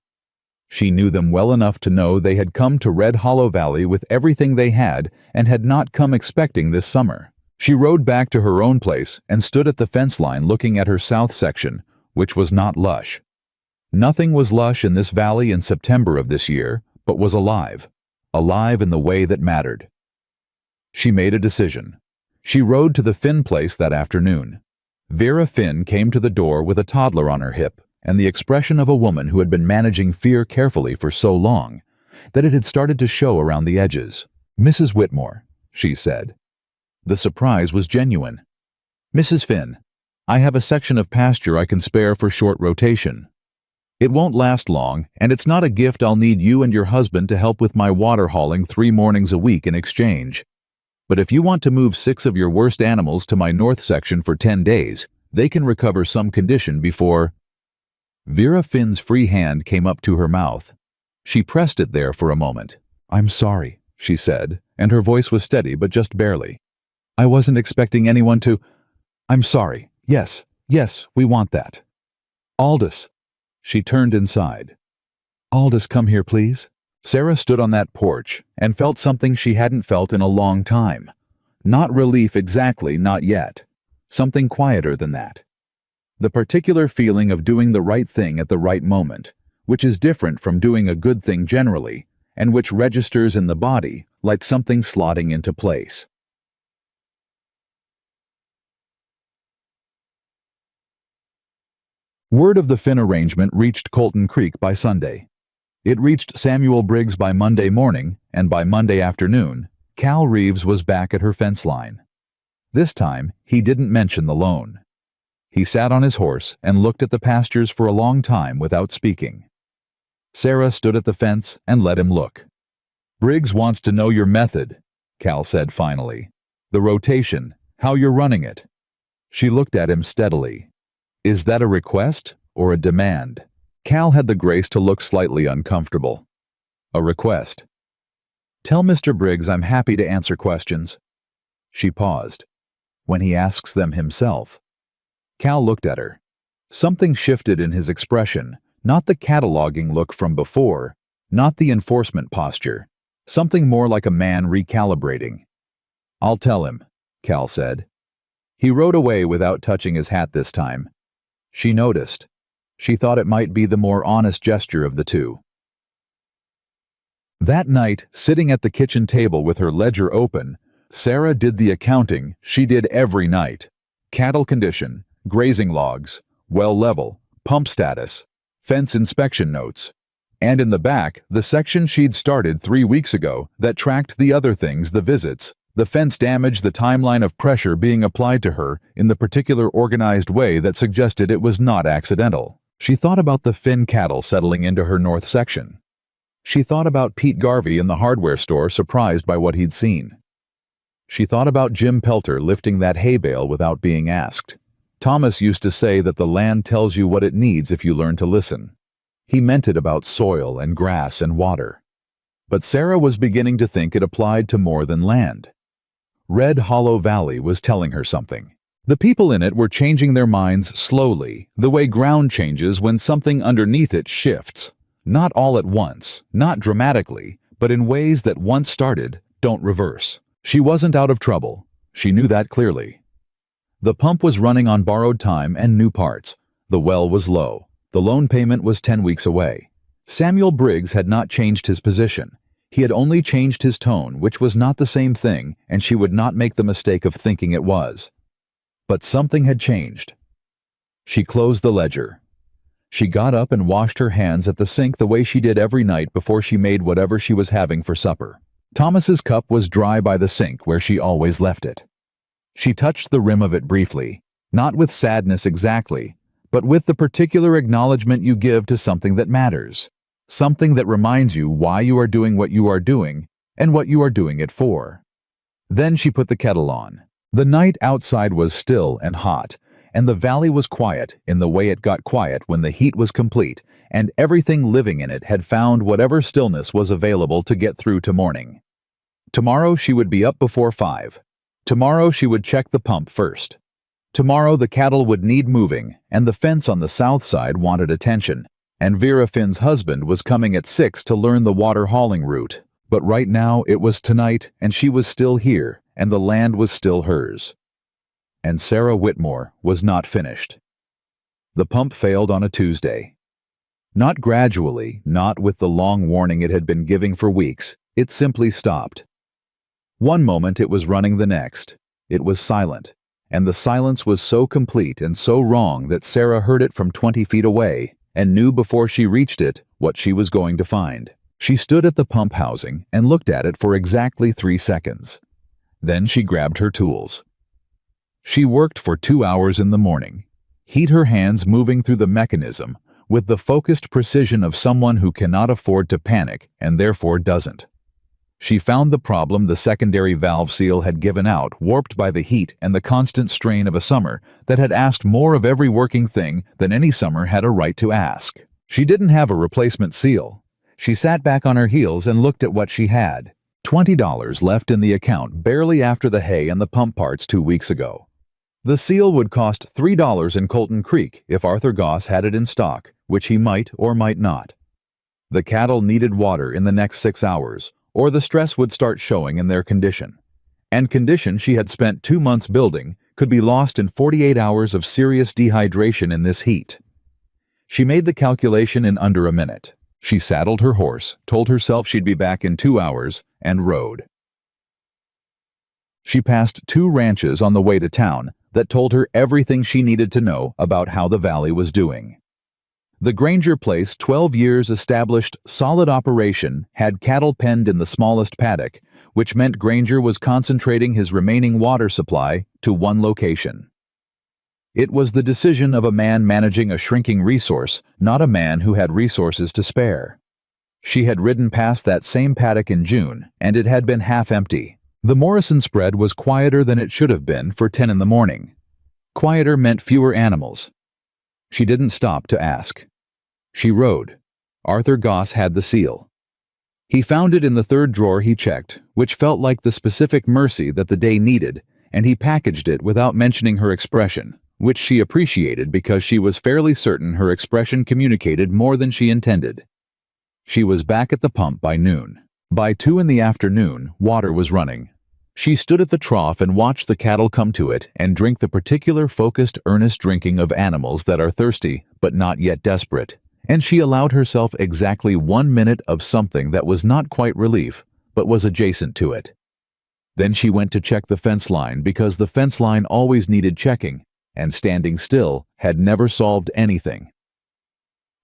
She knew them well enough to know they had come to Red Hollow Valley with everything they had and had not come expecting this summer. She rode back to her own place and stood at the fence line looking at her south section, which was not lush. Nothing was lush in this valley in September of this year, but was alive. Alive in the way that mattered. She made a decision. She rode to the Finn place that afternoon. Vera Finn came to the door with a toddler on her hip and the expression of a woman who had been managing fear carefully for so long that it had started to show around the edges. "Mrs. Whitmore," she said. The surprise was genuine. "Mrs. Finn, I have a section of pasture I can spare for short rotation. It won't last long, and it's not a gift I'll need you and your husband to help with my water hauling 3 mornings a week in exchange. But if you want to move 6 of your worst animals to my north section for 10 days, they can recover some condition before—" Vera Finn's free hand came up to her mouth. She pressed it there for a moment. "I'm sorry," she said, and her voice was steady but just barely. "I wasn't expecting anyone to— I'm sorry. Yes, we want that. Aldous." She turned inside. "Aldous, come here, please." Sarah stood on that porch and felt something she hadn't felt in a long time. Not relief exactly, not yet. Something quieter than that. The particular feeling of doing the right thing at the right moment, which is different from doing a good thing generally, and which registers in the body like something slotting into place. Word of the Finn arrangement reached Colton Creek by Sunday. It reached Samuel Briggs by Monday morning, and by Monday afternoon, Cal Reeves was back at her fence line. This time, he didn't mention the loan. He sat on his horse and looked at the pastures for a long time without speaking. Sarah stood at the fence and let him look. "Briggs wants to know your method," Cal said finally. "The rotation, how you're running it." She looked at him steadily. "Is that a request or a demand?" Cal had the grace to look slightly uncomfortable. "A request." "Tell Mr. Briggs I'm happy to answer questions." She paused. "When he asks them himself." Cal looked at her. Something shifted in his expression, not the cataloging look from before, not the enforcement posture, something more like a man recalibrating. "I'll tell him," Cal said. He rode away without touching his hat this time. She noticed. She thought it might be the more honest gesture of the two. That night, sitting at the kitchen table with her ledger open, Sarah did the accounting she did every night. Cattle condition, grazing logs, well level, pump status, fence inspection notes. And in the back, the section she'd started 3 weeks ago that tracked the other things, the visits, the fence damage, the timeline of pressure being applied to her in the particular organized way that suggested it was not accidental. She thought about the Finn cattle settling into her north section. She thought about Pete Garvey in the hardware store surprised by what he'd seen. She thought about Jim Pelter lifting that hay bale without being asked. Thomas used to say that the land tells you what it needs if you learn to listen. He meant it about soil and grass and water. But Sarah was beginning to think it applied to more than land. Red Hollow Valley was telling her something. The people in it were changing their minds slowly, the way ground changes when something underneath it shifts. Not all at once, not dramatically, but in ways that once started, don't reverse. She wasn't out of trouble. She knew that clearly. The pump was running on borrowed time and new parts. The well was low. The loan payment was 10 weeks away. Samuel Briggs had not changed his position. He had only changed his tone, which was not the same thing, and she would not make the mistake of thinking it was. But something had changed. She closed the ledger. She got up and washed her hands at the sink the way she did every night before she made whatever she was having for supper. Thomas's cup was dry by the sink where she always left it. She touched the rim of it briefly, not with sadness exactly, but with the particular acknowledgement you give to something that matters, something that reminds you why you are doing what you are doing and what you are doing it for. Then she put the kettle on. The night outside was still and hot, and the valley was quiet in the way it got quiet when the heat was complete and everything living in it had found whatever stillness was available to get through to morning. Tomorrow she would be up before 5. Tomorrow she would check the pump first. Tomorrow the cattle would need moving, and the fence on the south side wanted attention, and Vera Finn's husband was coming at 6 to learn the water hauling route. But right now it was tonight, and she was still here, and the land was still hers. And Sarah Whitmore was not finished. The pump failed on a Tuesday. Not gradually, not with the long warning it had been giving for weeks, it simply stopped. One moment it was running, the next. It was silent, and the silence was so complete and so wrong that Sarah heard it from 20 feet away and knew before she reached it what she was going to find. She stood at the pump housing and looked at it for exactly 3 seconds. Then she grabbed her tools. She worked for 2 hours in the morning, heat her hands moving through the mechanism with the focused precision of someone who cannot afford to panic and therefore doesn't. She found the problem the secondary valve seal had given out, warped by the heat and the constant strain of a summer that had asked more of every working thing than any summer had a right to ask. She didn't have a replacement seal. She sat back on her heels and looked at what she had. $20 left in the account barely after the hay and the pump parts 2 weeks ago. The seal would cost $3 in Colton Creek if Arthur Goss had it in stock, which he might or might not. The cattle needed water in the next 6 hours, or the stress would start showing in their condition. And condition she had spent 2 months building could be lost in 48 hours of serious dehydration in this heat. She made the calculation in under a minute. She saddled her horse, told herself she'd be back in 2 hours, and rode. She passed 2 ranches on the way to town that told her everything she needed to know about how the valley was doing. The Granger Place 12 years established solid operation had cattle penned in the smallest paddock, which meant Granger was concentrating his remaining water supply to one location. It was the decision of a man managing a shrinking resource, not a man who had resources to spare. She had ridden past that same paddock in June, and it had been half empty. The Morrison spread was quieter than it should have been for 10 in the morning. Quieter meant fewer animals. She didn't stop to ask. She rode. Arthur Goss had the seal. He found it in the 3rd drawer he checked, which felt like the specific mercy that the day needed, and he packaged it without mentioning her expression, which she appreciated because she was fairly certain her expression communicated more than she intended. She was back at the pump by noon. By 2 in the afternoon, water was running. She stood at the trough and watched the cattle come to it and drink the particular focused, earnest drinking of animals that are thirsty but not yet desperate, and she allowed herself exactly 1 minute of something that was not quite relief, but was adjacent to it. Then she went to check the fence line because the fence line always needed checking, and standing still had never solved anything.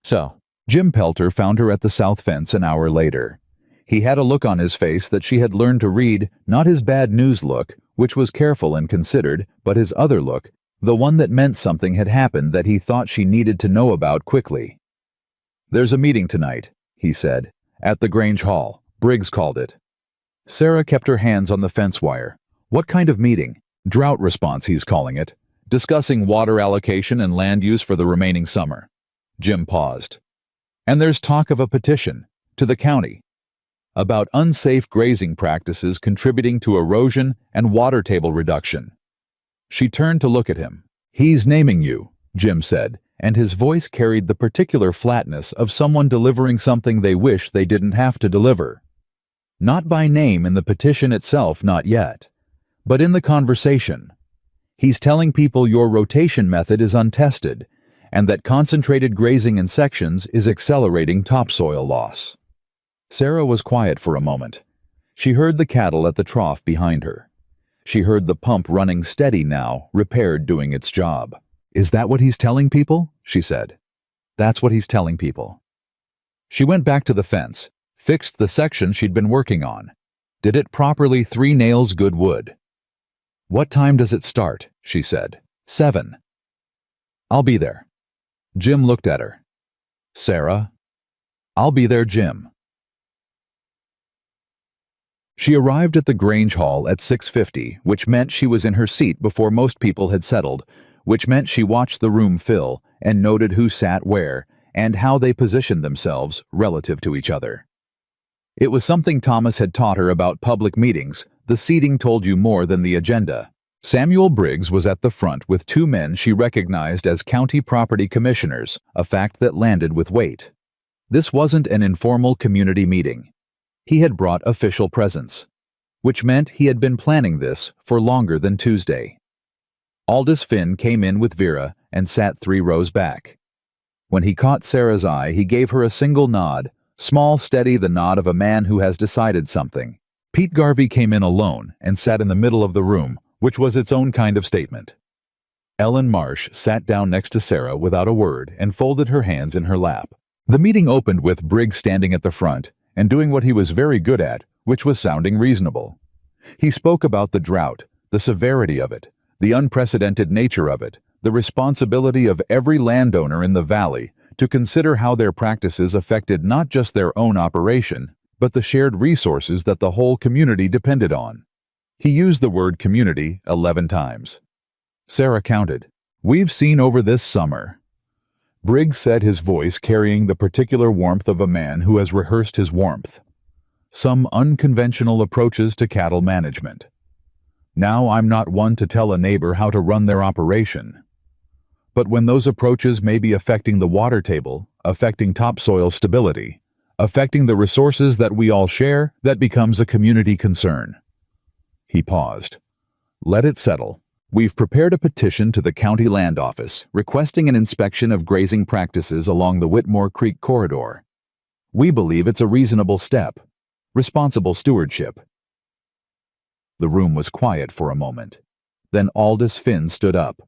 So, Jim Pelter found her at the south fence an hour later. He had a look on his face that she had learned to read, not his bad news look, which was careful and considered, but his other look, the one that meant something had happened that he thought she needed to know about quickly. "There's a meeting tonight," he said, "at the Grange Hall. Briggs called it." Sarah kept her hands on the fence wire. "What kind of meeting?" "Drought response, he's calling it. Discussing water allocation and land use for the remaining summer." Jim paused. "And there's talk of a petition to the county about unsafe grazing practices contributing to erosion and water table reduction." She turned to look at him. "He's naming you," Jim said, and his voice carried the particular flatness of someone delivering something they wish they didn't have to deliver. Not by name in the petition itself, not yet, but in the conversation. He's telling people your rotation method is untested, and that concentrated grazing in sections is accelerating topsoil loss. Sarah was quiet for a moment. She heard the cattle at the trough behind her. She heard the pump running steady now, repaired, doing its job. "Is that what he's telling people?" she said. "That's what he's telling people." She went back to the fence, fixed the section she'd been working on. Did it properly 3 nails good wood. "What time does it start?" she said. 7. "I'll be there." Jim looked at her. "Sarah?" "I'll be there, Jim." She arrived at the Grange Hall at 6:50, which meant she was in her seat before most people had settled, which meant she watched the room fill and noted who sat where and how they positioned themselves relative to each other. It was something Thomas had taught her about public meetings. The seating told you more than the agenda. Samuel Briggs was at the front with 2 men she recognized as county property commissioners, a fact that landed with weight. This wasn't an informal community meeting. He had brought official presence, which meant he had been planning this for longer than Tuesday. Aldous Finn came in with Vera and sat 3 rows back. When he caught Sarah's eye, he gave her a single nod, small, steady, the nod of a man who has decided something. Pete Garvey came in alone and sat in the middle of the room, which was its own kind of statement. Ellen Marsh sat down next to Sarah without a word and folded her hands in her lap. The meeting opened with Briggs standing at the front and doing what he was very good at, which was sounding reasonable. He spoke about the drought, the severity of it, the unprecedented nature of it, the responsibility of every landowner in the valley to consider how their practices affected not just their own operation, but the shared resources that the whole community depended on. He used the word community 11 times. Sarah counted. "We've seen over this summer." Briggs said, his voice carrying the particular warmth of a man who has rehearsed his warmth. "Some unconventional approaches to cattle management. Now, I'm not one to tell a neighbor how to run their operation. But when those approaches may be affecting the water table, affecting topsoil stability, affecting the resources that we all share, that becomes a community concern." He paused. "Let it settle. We've prepared a petition to the county land office requesting an inspection of grazing practices along the Whitmore Creek corridor. We believe it's a reasonable step. Responsible stewardship." The room was quiet for a moment. Then Aldous Finn stood up.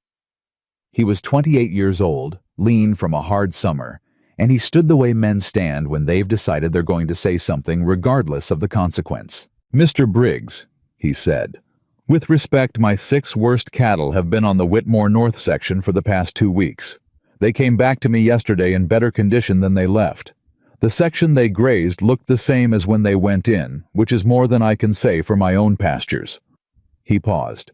He was 28 years old, lean from a hard summer, and he stood the way men stand when they've decided they're going to say something regardless of the consequence. "Mr. Briggs," he said, "with respect, my 6 worst cattle have been on the Whitmore North section for the past 2 weeks. They came back to me yesterday in better condition than they left. The section they grazed looked the same as when they went in, which is more than I can say for my own pastures." He paused.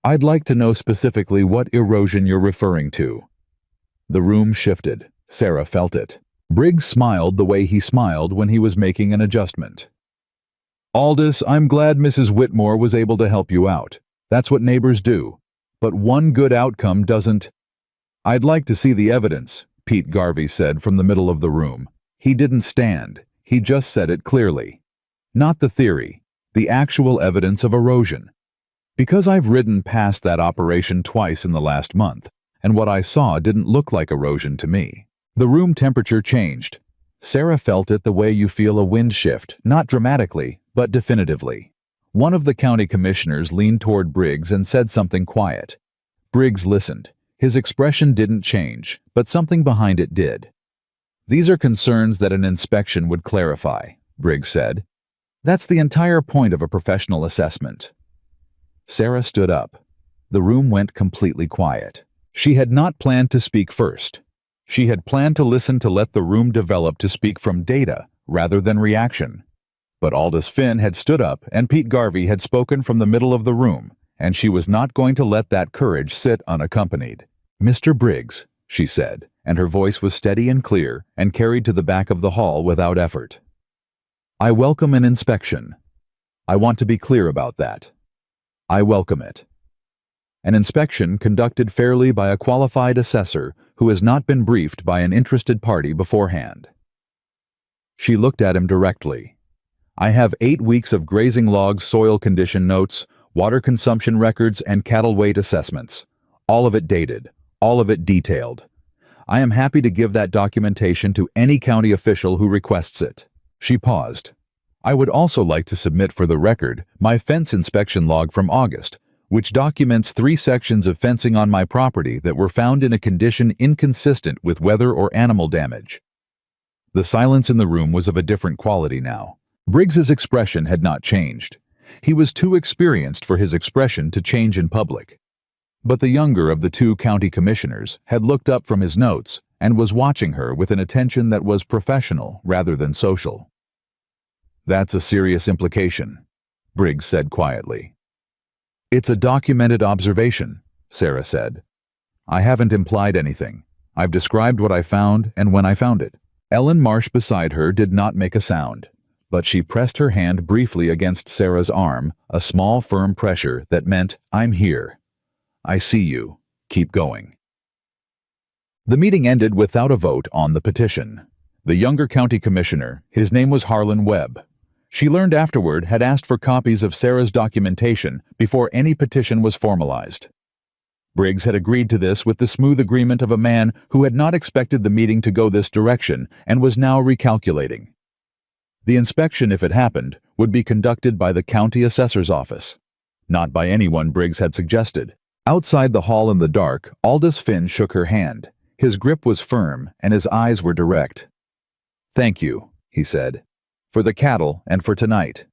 "I'd like to know specifically what erosion you're referring to." The room shifted. Sarah felt it. Briggs smiled the way he smiled when he was making an adjustment. "Aldous, I'm glad Mrs. Whitmore was able to help you out. That's what neighbors do. But one good outcome doesn't—" "I'd like to see the evidence," Pete Garvey said from the middle of the room. He didn't stand. He just said it clearly. "Not the theory. The actual evidence of erosion. Because I've ridden past that operation twice in the last month, and what I saw didn't look like erosion to me." The room temperature changed. Sarah felt it the way you feel a wind shift, not dramatically, but definitively. One of the county commissioners leaned toward Briggs and said something quiet. Briggs listened. His expression didn't change, but something behind it did. "These are concerns that an inspection would clarify," Briggs said. "That's the entire point of a professional assessment." Sarah stood up. The room went completely quiet. She had not planned to speak first. She had planned to listen to let the room develop to speak from data rather than reaction. But Aldous Finn had stood up and Pete Garvey had spoken from the middle of the room, and she was not going to let that courage sit unaccompanied. "Mr. Briggs," she said, and her voice was steady and clear and carried to the back of the hall without effort. "I welcome an inspection. I want to be clear about that. I welcome it. An inspection conducted fairly by a qualified assessor who has not been briefed by an interested party beforehand." She looked at him directly. "I have 8 weeks of grazing logs, soil condition notes, water consumption records, and cattle weight assessments. All of it dated, all of it detailed. I am happy to give that documentation to any county official who requests it." She paused. "I would also like to submit for the record my fence inspection log from August, which documents 3 sections of fencing on my property that were found in a condition inconsistent with weather or animal damage." The silence in the room was of a different quality now. Briggs's expression had not changed. He was too experienced for his expression to change in public. But the younger of the 2 county commissioners had looked up from his notes and was watching her with an attention that was professional rather than social. "That's a serious implication," Briggs said quietly. "It's a documented observation," Sarah said. "I haven't implied anything. I've described what I found and when I found it." Ellen Marsh beside her did not make a sound, but she pressed her hand briefly against Sarah's arm, a small firm pressure that meant, "I'm here. I see you. Keep going." The meeting ended without a vote on the petition. The younger county commissioner, his name was Harlan Webb. She learned afterward had asked for copies of Sarah's documentation before any petition was formalized. Briggs had agreed to this with the smooth agreement of a man who had not expected the meeting to go this direction and was now recalculating. The inspection, if it happened, would be conducted by the county assessor's office, not by anyone Briggs had suggested. Outside the hall in the dark, Aldous Finn shook her hand. His grip was firm and his eyes were direct. "Thank you," he said. "For the cattle and for tonight."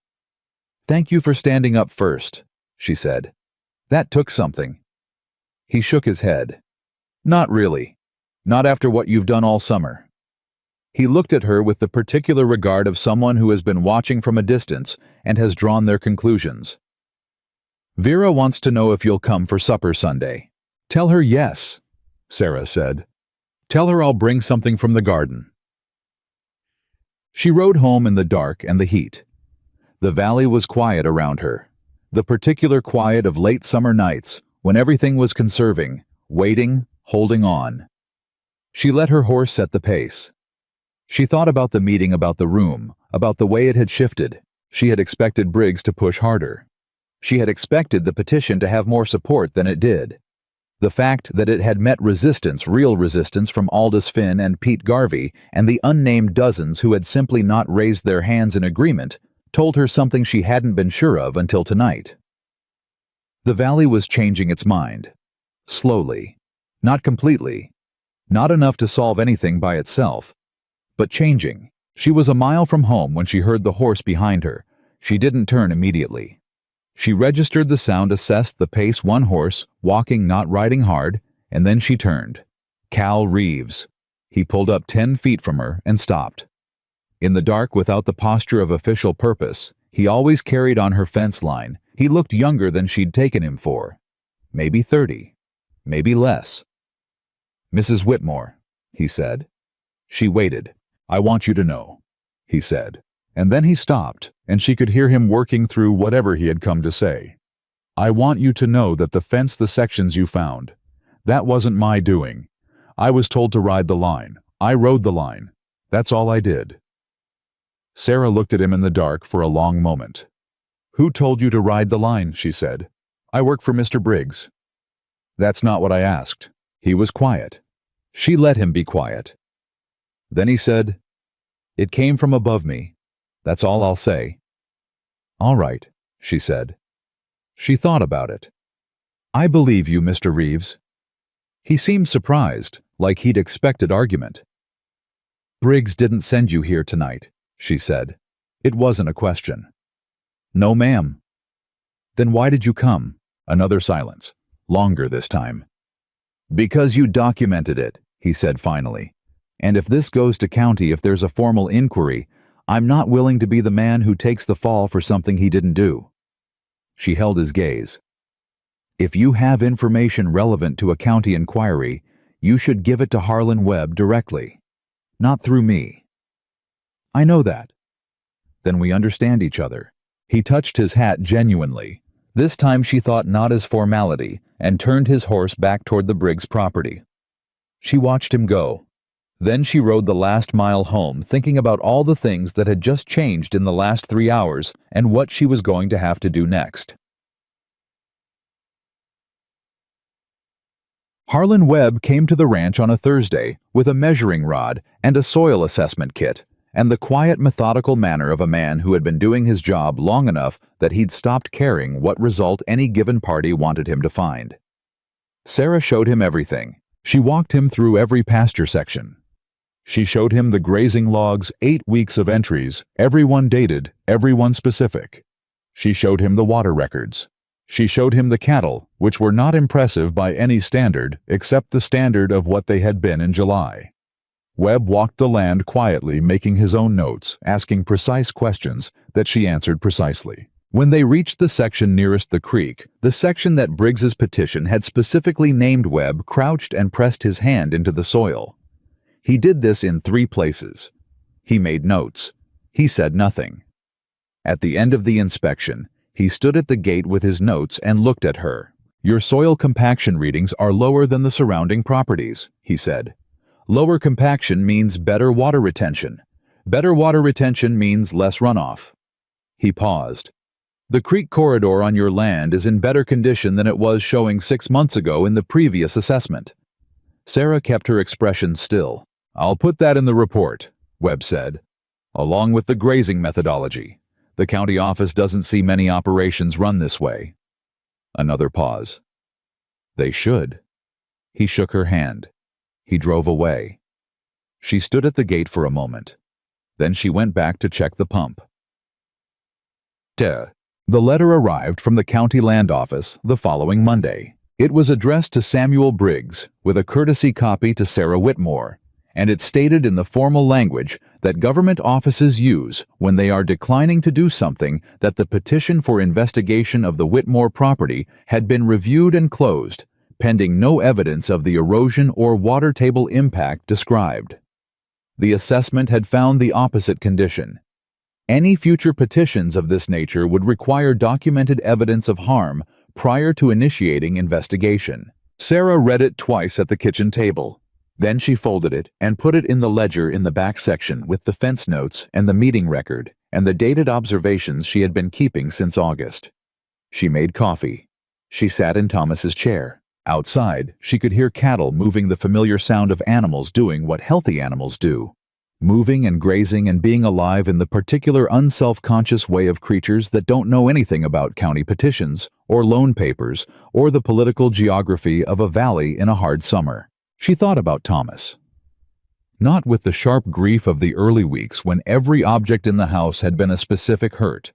"Thank you for standing up first," she said. "That took something." He shook his head. "Not really. Not after what you've done all summer." He looked at her with the particular regard of someone who has been watching from a distance and has drawn their conclusions. "Vera wants to know if you'll come for supper Sunday." "Tell her yes," Sarah said. "Tell her I'll bring something from the garden." She rode home in the dark and the heat. The valley was quiet around her, the particular quiet of late summer nights when everything was conserving, waiting, holding on. She let her horse set the pace. She thought about the meeting, about the room, about the way it had shifted. She had expected Briggs to push harder. She had expected the petition to have more support than it did. The fact that it had met resistance, real resistance from Aldous Finn and Pete Garvey and the unnamed dozens who had simply not raised their hands in agreement, told her something she hadn't been sure of until tonight. The valley was changing its mind. Slowly. Not completely. Not enough to solve anything by itself. But changing. She was a mile from home when she heard the horse behind her. She didn't turn immediately. She registered the sound, assessed the pace, one horse, walking, not riding hard, and then she turned. Cal Reeves. He pulled up 10 feet from her and stopped. In the dark, without the posture of official purpose, he always carried on her fence line. He looked younger than she'd taken him for. Maybe 30. Maybe less. "Mrs. Whitmore," he said. She waited. "I want you to know," he said. And then he stopped, and she could hear him working through whatever he had come to say. "I want you to know that the fence, the sections you found, that wasn't my doing. I was told to ride the line. I rode the line. That's all I did." Sarah looked at him in the dark for a long moment. "Who told you to ride the line?" she said. "I work for Mr. Briggs." "That's not what I asked." He was quiet. She let him be quiet. Then he said, "It came from above me. That's all I'll say." "All right," she said. She thought about it. "I believe you, Mr. Reeves." He seemed surprised, like he'd expected argument. "Briggs didn't send you here tonight," she said. It wasn't a question. "No, ma'am." "Then why did you come?" Another silence. Longer this time. "Because you documented it," he said finally. "And if this goes to county, if there's a formal inquiry, I'm not willing to be the man who takes the fall for something he didn't do." She held his gaze. "If you have information relevant to a county inquiry, you should give it to Harlan Webb directly, not through me." "I know that." "Then we understand each other." He touched his hat genuinely. This time she thought not as formality, and turned his horse back toward the Briggs property. She watched him go. Then she rode the last mile home, thinking about all the things that had just changed in the last 3 hours and what she was going to have to do next. Harlan Webb came to the ranch on a Thursday with a measuring rod and a soil assessment kit, and the quiet, methodical manner of a man who had been doing his job long enough that he'd stopped caring what result any given party wanted him to find. Sarah showed him everything. She walked him through every pasture section. She showed him the grazing logs, 8 weeks of entries, everyone dated, everyone specific. She showed him the water records. She showed him the cattle, which were not impressive by any standard except the standard of what they had been in July. Webb walked the land quietly, making his own notes, asking precise questions that she answered precisely. When they reached the section nearest the creek, the section that Briggs's petition had specifically named, Webb crouched and pressed his hand into the soil. He did this in 3 places. He made notes. He said nothing. At the end of the inspection, he stood at the gate with his notes and looked at her. "Your soil compaction readings are lower than the surrounding properties," he said. "Lower compaction means better water retention. Better water retention means less runoff." He paused. "The creek corridor on your land is in better condition than it was showing 6 months ago in the previous assessment." Sarah kept her expression still. "I'll put that in the report," Webb said, "along with the grazing methodology. The county office doesn't see many operations run this way." Another pause. "They should." He shook her hand. He drove away. She stood at the gate for a moment. Then she went back to check the pump. The letter arrived from the county land office the following Monday. It was addressed to Samuel Briggs, with a courtesy copy to Sarah Whitmore, and it stated in the formal language that government offices use when they are declining to do something that the petition for investigation of the Whitmore property had been reviewed and closed, pending no evidence of the erosion or water table impact described. The assessment had found the opposite condition. Any future petitions of this nature would require documented evidence of harm prior to initiating investigation. Sarah read it twice at the kitchen table. Then she folded it and put it in the ledger in the back section with the fence notes and the meeting record and the dated observations she had been keeping since August. She made coffee. She sat in Thomas's chair. Outside, she could hear cattle moving, the familiar sound of animals doing what healthy animals do. moving and grazing and being alive in the particular unself-conscious way of creatures that don't know anything about county petitions or loan papers or the political geography of a valley in a hard summer. She thought about Thomas. Not with the sharp grief of the early weeks when every object in the house had been a specific hurt,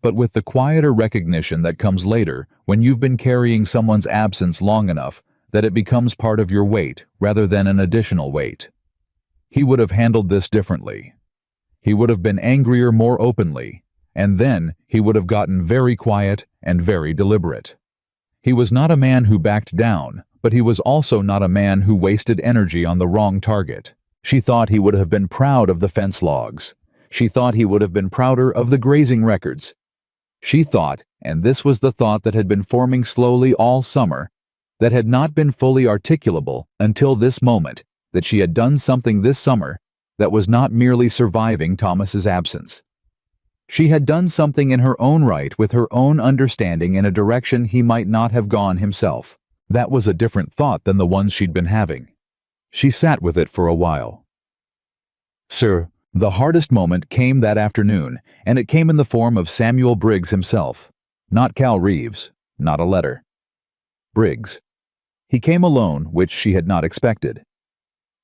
but with the quieter recognition that comes later when you've been carrying someone's absence long enough that it becomes part of your weight rather than an additional weight. He would have handled this differently. He would have been angrier more openly, and then he would have gotten very quiet and very deliberate. He was not a man who backed down, but he was also not a man who wasted energy on the wrong target. She thought he would have been proud of the fence logs. She thought he would have been prouder of the grazing records. She thought, and this was the thought that had been forming slowly all summer, that had not been fully articulable until this moment, that she had done something this summer that was not merely surviving Thomas's absence. She had done something in her own right with her own understanding in a direction he might not have gone himself. That was a different thought than the ones she'd been having. She sat with it for a while. Sir, the hardest moment came that afternoon, and it came in the form of Samuel Briggs himself. Not Cal Reeves, not a letter. Briggs. He came alone, which she had not expected.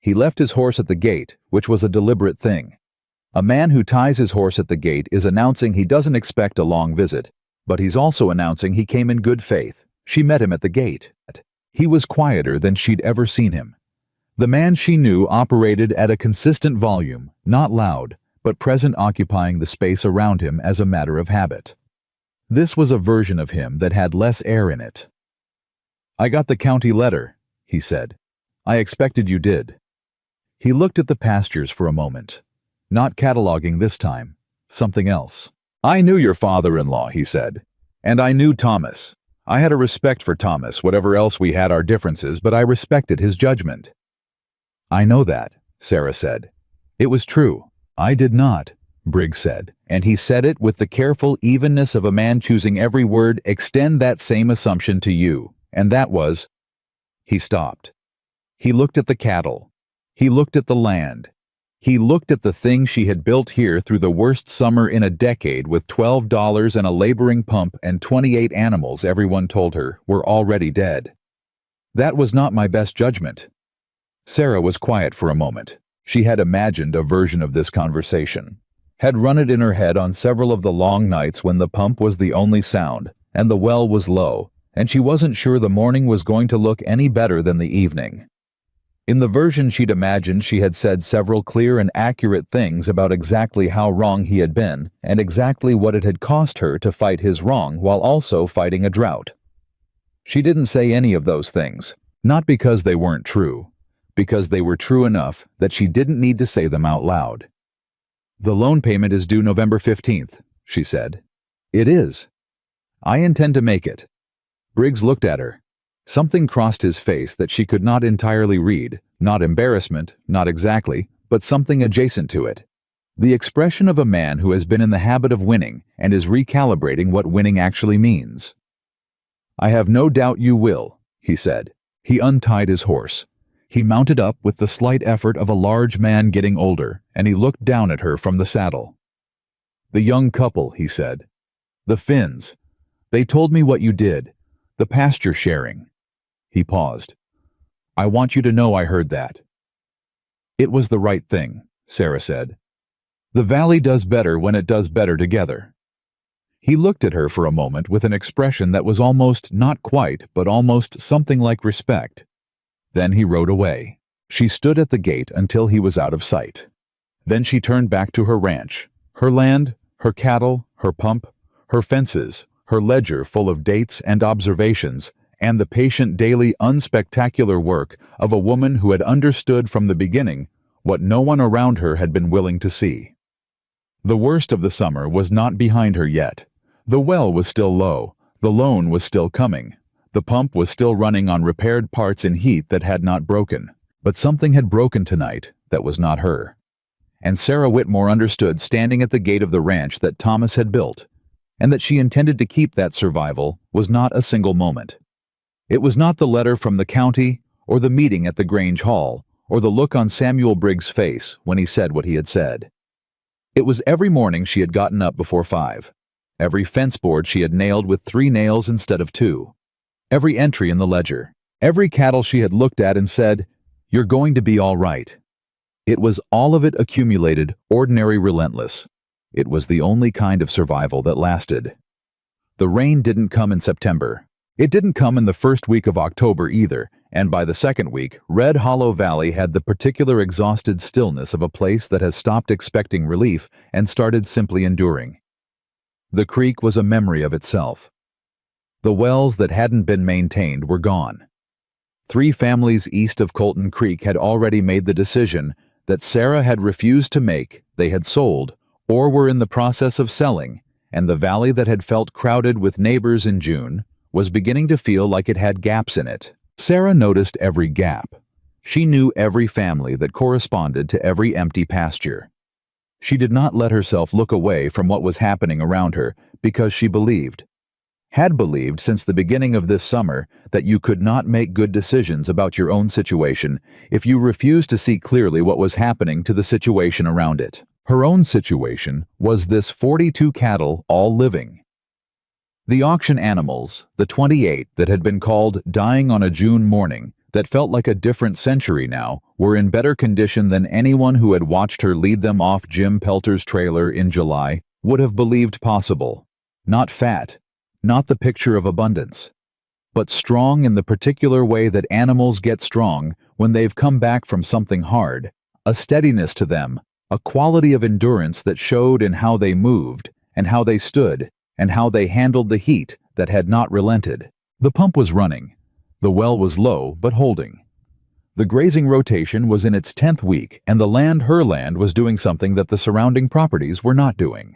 He left his horse at the gate, which was a deliberate thing. A man who ties his horse at the gate is announcing he doesn't expect a long visit, but he's also announcing he came in good faith. She met him at the gate. He was quieter than she'd ever seen him. The man she knew operated at a consistent volume, not loud, but present, occupying the space around him as a matter of habit. This was a version of him that had less air in it. "I got the county letter," he said. "I expected you did." He looked at the pastures for a moment. Not cataloging this time. Something else. "I knew your father-in-law," he said. "And I knew Thomas. I had a respect for Thomas, whatever else we had our differences, but I respected his judgment." "I know that," Sarah said. "It was true. I did not," Briggs said, and he said it with the careful evenness of a man choosing every word. "Extend that same assumption to you. And that was—" He stopped. He looked at the cattle. He looked at the land. He looked at the thing she had built here through the worst summer in a decade with $12 and a laboring pump and 28 animals everyone told her were already dead. "That was not my best judgment." Sarah was quiet for a moment. She had imagined a version of this conversation, had run it in her head on several of the long nights when the pump was the only sound and the well was low, and she wasn't sure the morning was going to look any better than the evening. In the version she'd imagined, she had said several clear and accurate things about exactly how wrong he had been and exactly what it had cost her to fight his wrong while also fighting a drought. She didn't say any of those things, not because they weren't true, because they were true enough that she didn't need to say them out loud. "The loan payment is due November 15th, she said. "It is. I intend to make it." Briggs looked at her. Something crossed his face that she could not entirely read, not embarrassment, not exactly, but something adjacent to it. The expression of a man who has been in the habit of winning and is recalibrating what winning actually means. "I have no doubt you will," he said. He untied his horse. He mounted up with the slight effort of a large man getting older, and he looked down at her from the saddle. "The young couple," he said. "The Finns. They told me what you did. The pasture sharing." He paused. "I want you to know I heard that." "It was the right thing," Sarah said. "The valley does better when it does better together." He looked at her for a moment with an expression that was almost, not quite, but almost something like respect. Then he rode away. She stood at the gate until he was out of sight. Then she turned back to her ranch, her land, her cattle, her pump, her fences, her ledger full of dates and observations, and the patient daily unspectacular work of a woman who had understood from the beginning what no one around her had been willing to see. The worst of the summer was not behind her yet. The well was still low, the loan was still coming, the pump was still running on repaired parts in heat that had not broken, but something had broken tonight that was not her. And Sarah Whitmore understood standing at the gate of the ranch that Thomas had built, and that she intended to keep that survival was not a single moment. It was not the letter from the county, or the meeting at the Grange Hall, or the look on Samuel Briggs' face when he said what he had said. It was every morning she had gotten up before 5. Every fence board she had nailed with 3 nails instead of 2. Every entry in the ledger. Every cattle she had looked at and said, "You're going to be all right." It was all of it accumulated, ordinary, relentless. It was the only kind of survival that lasted. The rain didn't come in September. It didn't come in the first week of October either, and by the second week, Red Hollow Valley had the particular exhausted stillness of a place that has stopped expecting relief and started simply enduring. The creek was a memory of itself. The wells that hadn't been maintained were gone. 3 families east of Colton Creek had already made the decision that Sarah had refused to make, they had sold, or were in the process of selling, and the valley that had felt crowded with neighbors in June was beginning to feel like it had gaps in it. Sarah noticed every gap. She knew every family that corresponded to every empty pasture. She did not let herself look away from what was happening around her because she had believed since the beginning of this summer that you could not make good decisions about your own situation if you refused to see clearly what was happening to the situation around it. Her own situation was this 42 cattle all living. The auction animals, the 28 that had been called dying on a June morning that felt like a different century now, were in better condition than anyone who had watched her lead them off Jim Pelter's trailer in July would have believed possible. Not fat, not the picture of abundance, but strong in the particular way that animals get strong when they've come back from something hard, a steadiness to them, a quality of endurance that showed in how they moved and how they stood and how they handled the heat that had not relented. The pump was running. The well was low but holding. The grazing rotation was in its 10th week, and the land, her land, was doing something that the surrounding properties were not doing.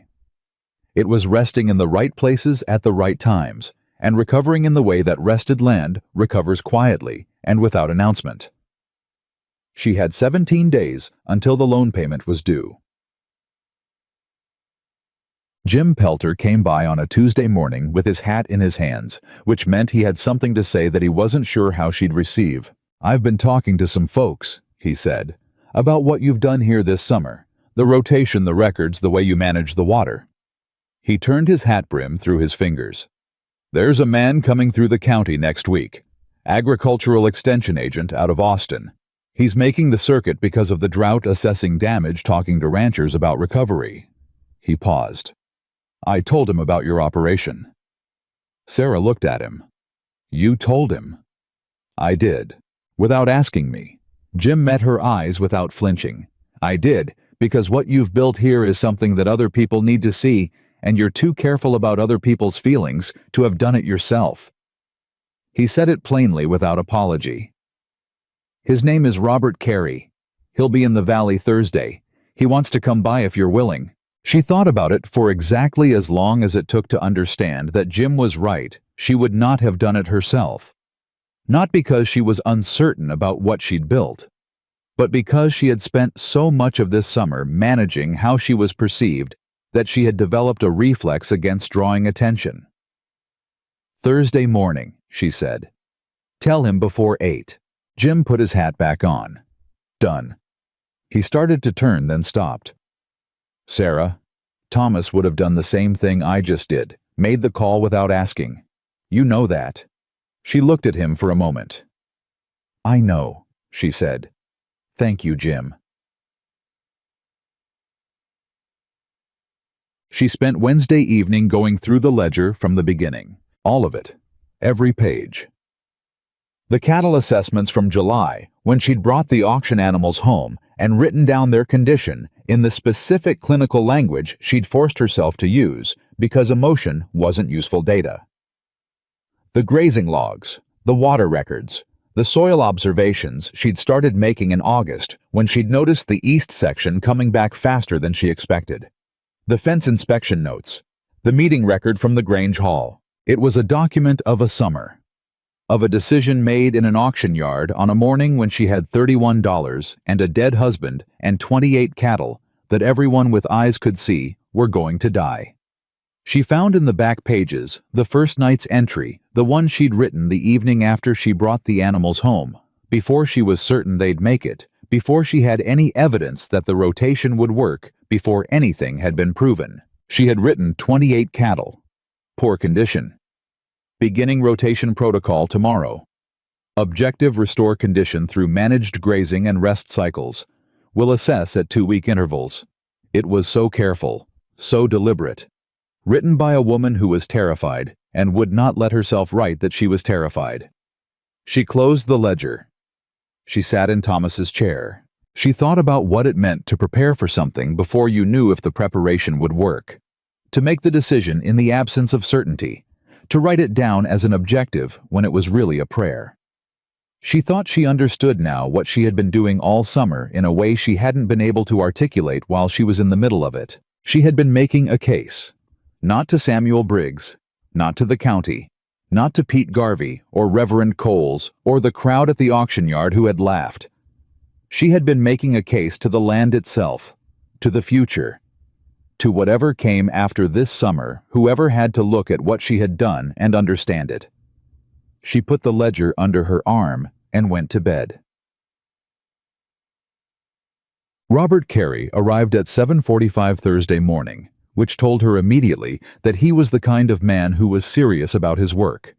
It was resting in the right places at the right times, and recovering in the way that rested land recovers quietly and without announcement. She had 17 days until the loan payment was due. Jim Pelter came by on a Tuesday morning with his hat in his hands, which meant he had something to say that he wasn't sure how she'd receive. "I've been talking to some folks," he said, "about what you've done here this summer, the rotation, the records, the way you manage the water." He turned his hat brim through his fingers. "There's a man coming through the county next week, agricultural extension agent out of Austin. He's making the circuit because of the drought, assessing damage, talking to ranchers about recovery." He paused. "I told him about your operation." Sarah looked at him. "You told him?" "I did. Without asking me." Jim met her eyes without flinching. "I did, because what you've built here is something that other people need to see, and you're too careful about other people's feelings to have done it yourself." He said it plainly without apology. "His name is Robert Carey. He'll be in the valley Thursday. He wants to come by if you're willing." She thought about it for exactly as long as it took to understand that Jim was right. She would not have done it herself. Not because she was uncertain about what she'd built, but because she had spent so much of this summer managing how she was perceived that she had developed a reflex against drawing attention. "Thursday morning," she said. "Tell him before 8. Jim put his hat back on. "Done." He started to turn, then stopped. "Sarah, Thomas would have done the same thing I just did, made the call without asking. You know that." She looked at him for a moment. "I know," she said. "Thank you, Jim." She spent Wednesday evening going through the ledger from the beginning. All of it. Every page. The cattle assessments from July, when she'd brought the auction animals home and written down their condition in the specific clinical language she'd forced herself to use because emotion wasn't useful data. The grazing logs, the water records, the soil observations she'd started making in August when she'd noticed the east section coming back faster than she expected. The fence inspection notes, the meeting record from the Grange Hall. It was a document of a summer, of a decision made in an auction yard on a morning when she had $31 and a dead husband and 28 cattle that everyone with eyes could see were going to die. She found in the back pages the first night's entry, the one she'd written the evening after she brought the animals home, before she was certain they'd make it, before she had any evidence that the rotation would work, before anything had been proven. She had written 28 cattle. Poor condition. Beginning rotation protocol tomorrow. Objective restore condition through managed grazing and rest cycles. Will assess at 2-week intervals. It was so careful, so deliberate. Written by a woman who was terrified and would not let herself write that she was terrified. She closed the ledger. She sat in Thomas's chair. She thought about what it meant to prepare for something before you knew if the preparation would work. To make the decision in the absence of certainty. To write it down as an objective when it was really a prayer. She thought she understood now what she had been doing all summer in a way she hadn't been able to articulate while she was in the middle of it. She had been making a case. Not to Samuel Briggs, not to the county, not to Pete Garvey or Reverend Coles or the crowd at the auction yard who had laughed. She had been making a case to the land itself, to the future, to whatever came after this summer, whoever had to look at what she had done and understand it. She put the ledger under her arm and went to bed. Robert Carey arrived at 7:45 Thursday morning, which told her immediately that he was the kind of man who was serious about his work.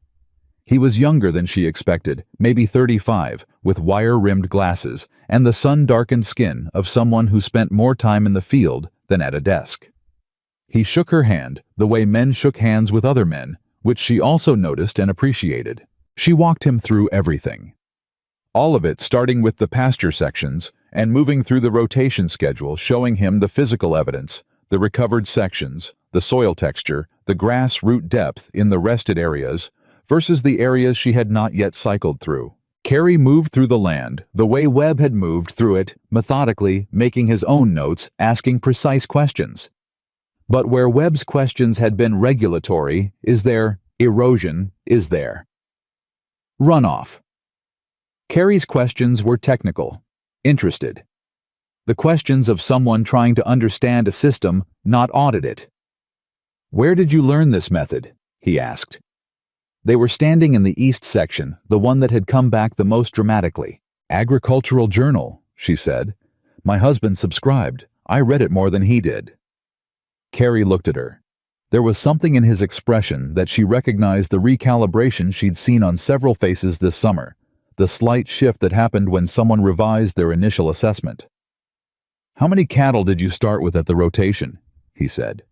He was younger than she expected, maybe 35, with wire-rimmed glasses and the sun-darkened skin of someone who spent more time in the field than at a desk. He shook her hand the way men shook hands with other men, which she also noticed and appreciated. She walked him through everything. All of it starting with the pasture sections and moving through the rotation schedule, showing him the physical evidence, the recovered sections, the soil texture, the grass root depth in the rested areas versus the areas she had not yet cycled through. Carey moved through the land the way Webb had moved through it, methodically, making his own notes, asking precise questions. But where Webb's questions had been regulatory, is there erosion, is there runoff? Carey's questions were technical, interested. The questions of someone trying to understand a system, not audit it. "Where did you learn this method?" he asked. They were standing in the east section, the one that had come back the most dramatically. "Agricultural Journal," she said. "My husband subscribed. I read it more than he did." Carey looked at her. There was something in his expression that she recognized the recalibration she'd seen on several faces this summer, the slight shift that happened when someone revised their initial assessment. "How many cattle did you start with at the rotation?" he said.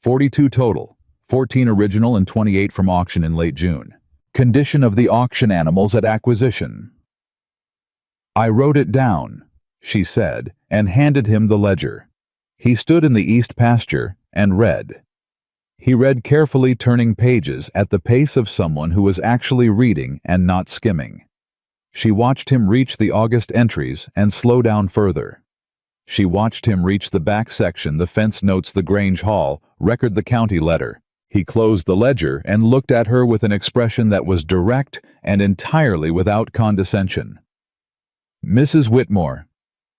42 total, 14 original and 28 from auction in late June. Condition of the auction animals at acquisition. "I wrote it down," she said, and handed him the ledger. He stood in the east pasture and read. He read carefully, turning pages at the pace of someone who was actually reading and not skimming. She watched him reach the August entries and slow down further. She watched him reach the back section, the fence notes, the Grange Hall, record the county letter. He closed the ledger and looked at her with an expression that was direct and entirely without condescension. "Mrs. Whitmore,"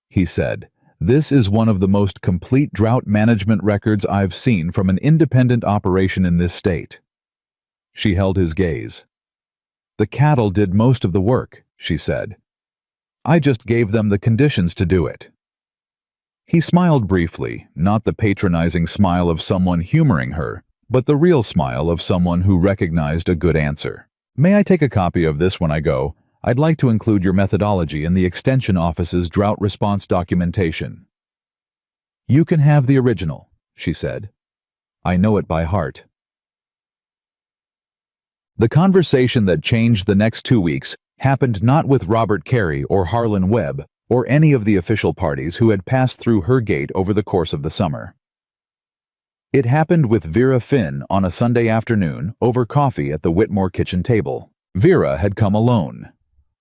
he said, "this is one of the most complete drought management records I've seen from an independent operation in this state." She held his gaze. "The cattle did most of the work," she said. "I just gave them the conditions to do it." He smiled briefly, not the patronizing smile of someone humoring her, but the real smile of someone who recognized a good answer. "May I take a copy of this when I go? I'd like to include your methodology in the Extension Office's drought response documentation." "You can have the original," she said. "I know it by heart." The conversation that changed the next 2 weeks happened not with Robert Carey or Harlan Webb or any of the official parties who had passed through her gate over the course of the summer. It happened with Vera Finn on a Sunday afternoon over coffee at the Whitmore kitchen table. Vera had come alone.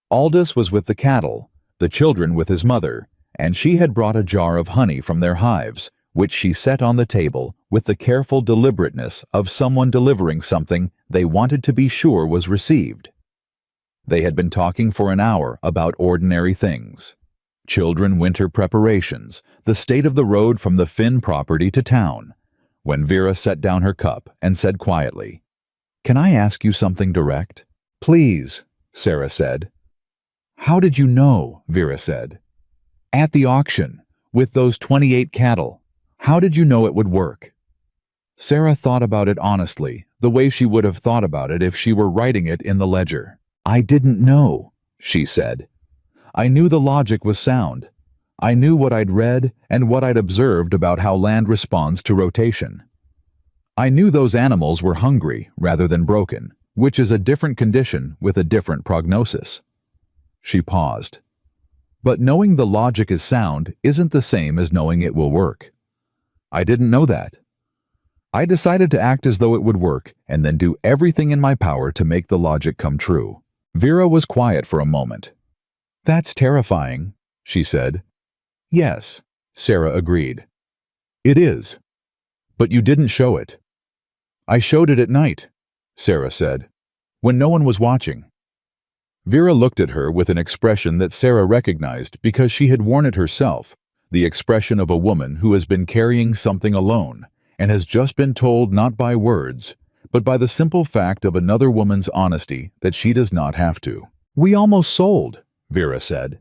Aldous was with the cattle, the children with his mother, and she had brought a jar of honey from their hives, which she set on the table with the careful deliberateness of someone delivering something they wanted to be sure was received. They had been talking for an hour about ordinary things. Children winter preparations, the state of the road from the Finn property to town, when Vera set down her cup and said quietly, "Can I ask you something direct?" "Please," Sarah said. "How did you know?" Vera said. At the auction, with those 28 cattle. How did you know it would work? Sarah thought about it honestly, the way she would have thought about it if she were writing it in the ledger. I didn't know, she said. I knew the logic was sound. I knew what I'd read and what I'd observed about how land responds to rotation. I knew those animals were hungry rather than broken, which is a different condition with a different prognosis. She paused. But knowing the logic is sound isn't the same as knowing it will work. I didn't know that. I decided to act as though it would work and then do everything in my power to make the logic come true. Vera was quiet for a moment. That's terrifying, she said. Yes, Sarah agreed. It is. But you didn't show it. I showed it at night, Sarah said, when no one was watching. Vera looked at her with an expression that Sarah recognized because she had worn it herself, the expression of a woman who has been carrying something alone and has just been told not by words, but by the simple fact of another woman's honesty that she does not have to. We almost sold, Vera said.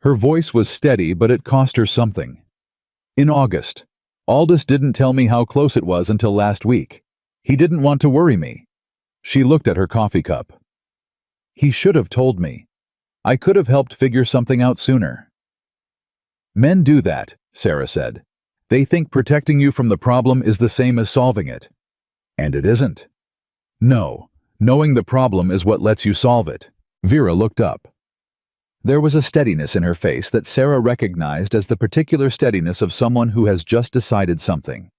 Her voice was steady, but it cost her something. In August. Aldous didn't tell me how close it was until last week. He didn't want to worry me. She looked at her coffee cup. He should have told me. I could have helped figure something out sooner. Men do that, Sarah said. They think protecting you from the problem is the same as solving it. And it isn't. No, knowing the problem is what lets you solve it. Vera looked up. There was a steadiness in her face that Sarah recognized as the particular steadiness of someone who has just decided something.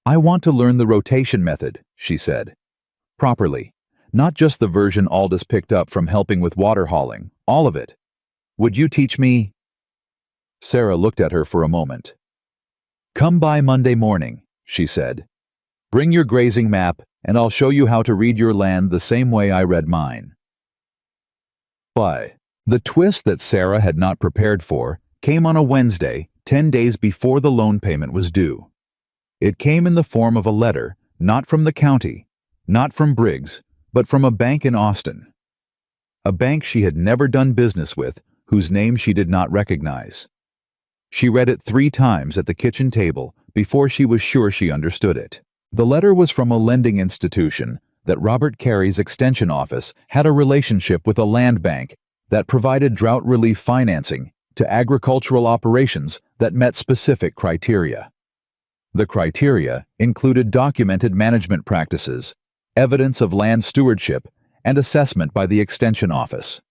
I want to learn the rotation method, she said. Properly. Not just the version Aldous picked up from helping with water hauling, all of it. Would you teach me? Sarah looked at her for a moment. Come by Monday morning, she said. Bring your grazing map, and I'll show you how to read your land the same way I read mine. Why? The twist that Sarah had not prepared for came on a Wednesday, 10 days before the loan payment was due. It came in the form of a letter, not from the county, not from Briggs, but from a bank in Austin. A bank she had never done business with, whose name she did not recognize. She read it 3 times at the kitchen table before she was sure she understood it. The letter was from a lending institution that Robert Carey's extension office had a relationship with a land bank that provided drought relief financing to agricultural operations that met specific criteria. The criteria included documented management practices, evidence of land stewardship, and assessment by the extension office.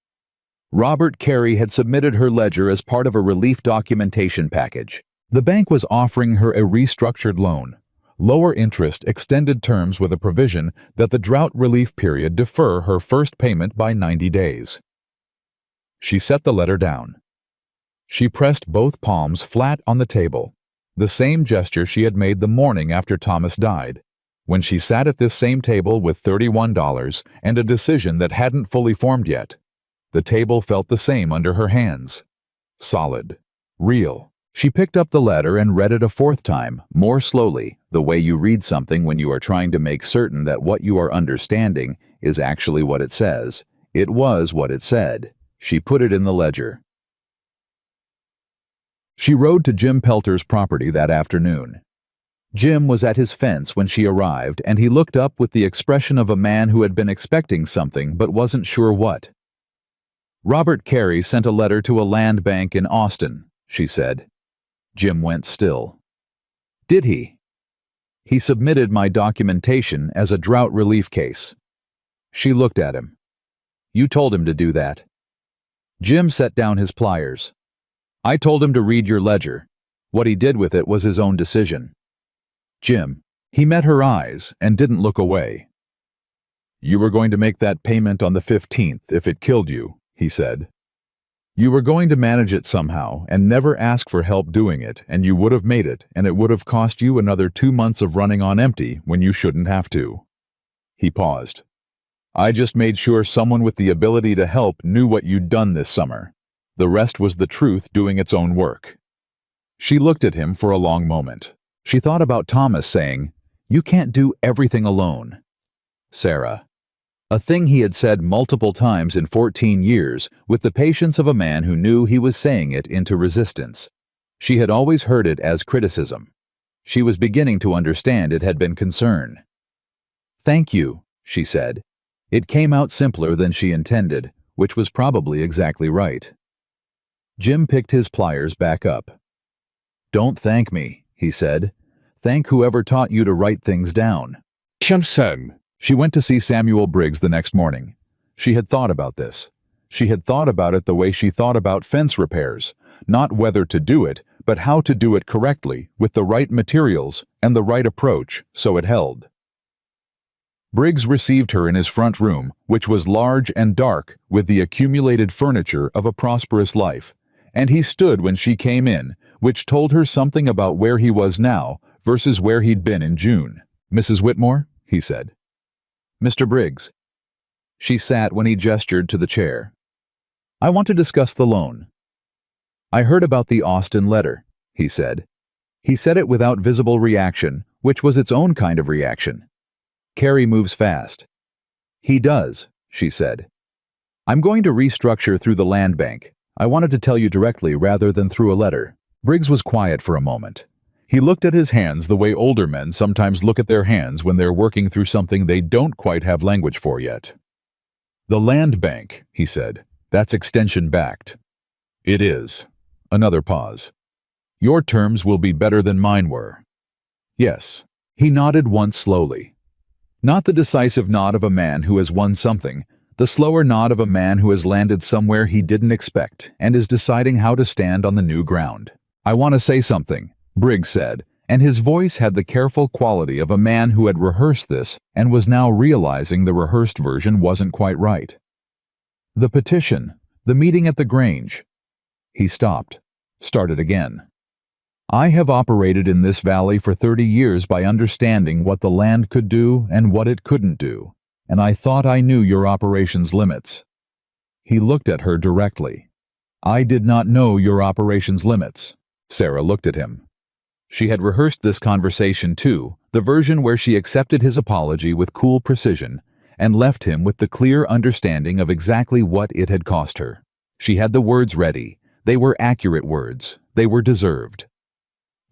Robert Carey had submitted her ledger as part of a relief documentation package. The bank was offering her a restructured loan, lower interest, extended terms with a provision that the drought relief period defer her first payment by 90 days. She set the letter down. She pressed both palms flat on the table, the same gesture she had made the morning after Thomas died, when she sat at this same table with $31 and a decision that hadn't fully formed yet. The table felt the same under her hands. Solid. Real. She picked up the letter and read it a 4th time, more slowly, the way you read something when you are trying to make certain that what you are understanding is actually what it says. It was what it said. She put it in the ledger. She rode to Jim Pelter's property that afternoon. Jim was at his fence when she arrived, and he looked up with the expression of a man who had been expecting something but wasn't sure what. Robert Carey sent a letter to a land bank in Austin, she said. Jim went still. Did he? He submitted my documentation as a drought relief case. She looked at him. You told him to do that. Jim set down his pliers. I told him to read your ledger. What he did with it was his own decision. Jim, he met her eyes and didn't look away. You were going to make that payment on the 15th if it killed you, he said. You were going to manage it somehow and never ask for help doing it, and you would have made it, and it would have cost you another 2 months of running on empty when you shouldn't have to. He paused. I just made sure someone with the ability to help knew what you'd done this summer. The rest was the truth doing its own work. She looked at him for a long moment. She thought about Thomas saying, You can't do everything alone. Sarah. A thing he had said multiple times in 14 years with the patience of a man who knew he was saying it into resistance. She had always heard it as criticism. She was beginning to understand it had been concern. "Thank you," she said. It came out simpler than she intended, which was probably exactly right. Jim picked his pliers back up. "Don't thank me," he said. "Thank whoever taught you to write things down." She went to see Samuel Briggs the next morning. She had thought about this. She had thought about it the way she thought about fence repairs, not whether to do it, but how to do it correctly, with the right materials and the right approach, so it held. Briggs received her in his front room, which was large and dark with the accumulated furniture of a prosperous life, and he stood when she came in, which told her something about where he was now versus where he'd been in June. "Mrs. Whitmore?" he said. "Mr. Briggs." She sat when he gestured to the chair. "I want to discuss the loan." "I heard about the Austin letter," he said. He said it without visible reaction, which was its own kind of reaction. "Carrie moves fast." "He does," she said. "I'm going to restructure through the land bank. I wanted to tell you directly rather than through a letter." Briggs was quiet for a moment. He looked at his hands the way older men sometimes look at their hands when they're working through something they don't quite have language for yet. "The land bank," he said. "That's extension-backed." "It is." Another pause. "Your terms will be better than mine were." "Yes." He nodded once slowly. Not the decisive nod of a man who has won something, the slower nod of a man who has landed somewhere he didn't expect and is deciding how to stand on the new ground. "I want to say something," Briggs said, and his voice had the careful quality of a man who had rehearsed this and was now realizing the rehearsed version wasn't quite right. "The petition, the meeting at the Grange." He stopped, started again. "I have operated in this valley for 30 years by understanding what the land could do and what it couldn't do, and I thought I knew your operation's limits." He looked at her directly. "I did not know your operation's limits." Sarah looked at him. She had rehearsed this conversation too, the version where she accepted his apology with cool precision and left him with the clear understanding of exactly what it had cost her. She had the words ready. They were accurate words. They were deserved.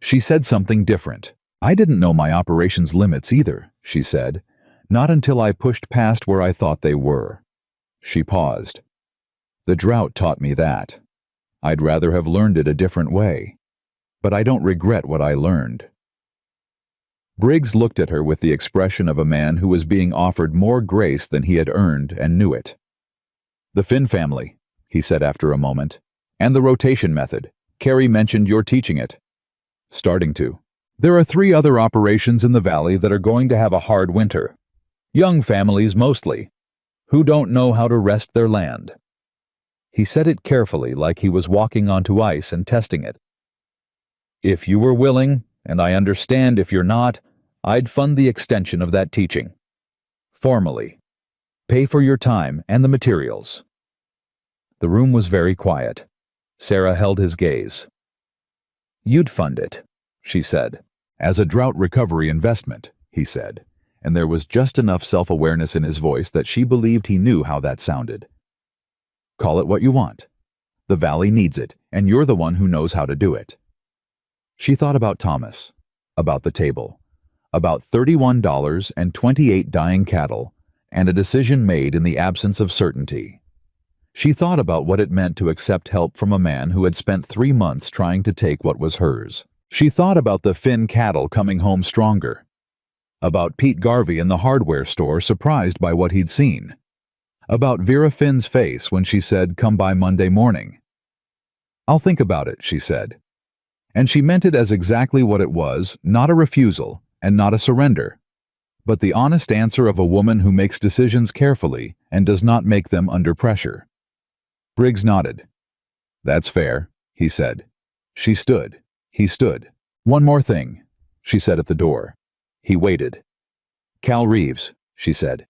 She said something different. "I didn't know my operation's limits either," she said. "Not until I pushed past where I thought they were." She paused. "The drought taught me that. I'd rather have learned it a different way. But I don't regret what I learned." Briggs looked at her with the expression of a man who was being offered more grace than he had earned and knew it. "The Finn family," he said after a moment, "and the rotation method. Carrie mentioned you're teaching it." "Starting to. There are 3 other operations in the valley that are going to have a hard winter. Young families mostly, who don't know how to rest their land." He said it carefully, like he was walking onto ice and testing it. "If you were willing, and I understand if you're not, I'd fund the extension of that teaching. Formally. Pay for your time and the materials." The room was very quiet. Sarah held his gaze. "You'd fund it," she said. "As a drought recovery investment," he said, and there was just enough self-awareness in his voice that she believed he knew how that sounded. "Call it what you want. The valley needs it, and you're the one who knows how to do it." She thought about Thomas, about the table, about $31 and 28 dying cattle, and a decision made in the absence of certainty. She thought about what it meant to accept help from a man who had spent 3 months trying to take what was hers. She thought about the Finn cattle coming home stronger, about Pete Garvey in the hardware store surprised by what he'd seen, about Vera Finn's face when she said, "Come by Monday morning." "I'll think about it," she said. And she meant it as exactly what it was, not a refusal and not a surrender, but the honest answer of a woman who makes decisions carefully and does not make them under pressure. Briggs nodded. "That's fair," he said. She stood. He stood. "One more thing," she said at the door. He waited. "Cal Reeves," she said.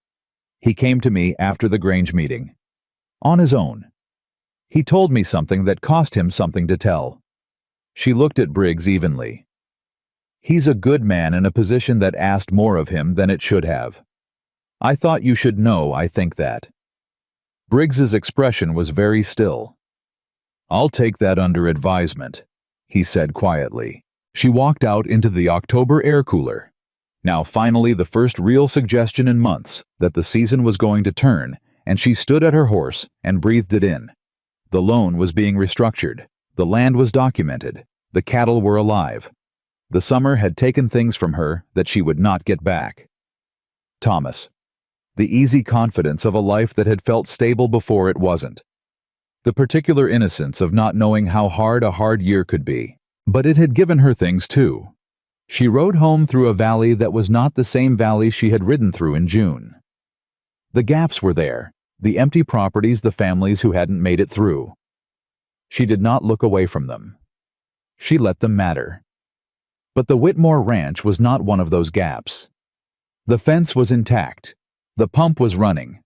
"He came to me after the Grange meeting. On his own. He told me something that cost him something to tell." She looked at Briggs evenly. "He's a good man in a position that asked more of him than it should have. I thought you should know I think that." Briggs's expression was very still. "I'll take that under advisement," he said quietly. She walked out into the October air cooler. Now finally the first real suggestion in months that the season was going to turn, and she stood at her horse and breathed it in. The loan was being restructured. The land was documented. The cattle were alive. The summer had taken things from her that she would not get back. Thomas. The easy confidence of a life that had felt stable before it wasn't. The particular innocence of not knowing how hard a hard year could be. But it had given her things too. She rode home through a valley that was not the same valley she had ridden through in June. The gaps were there, the empty properties, the families who hadn't made it through. She did not look away from them. She let them matter. But the Whitmore Ranch was not one of those gaps. The fence was intact. The pump was running.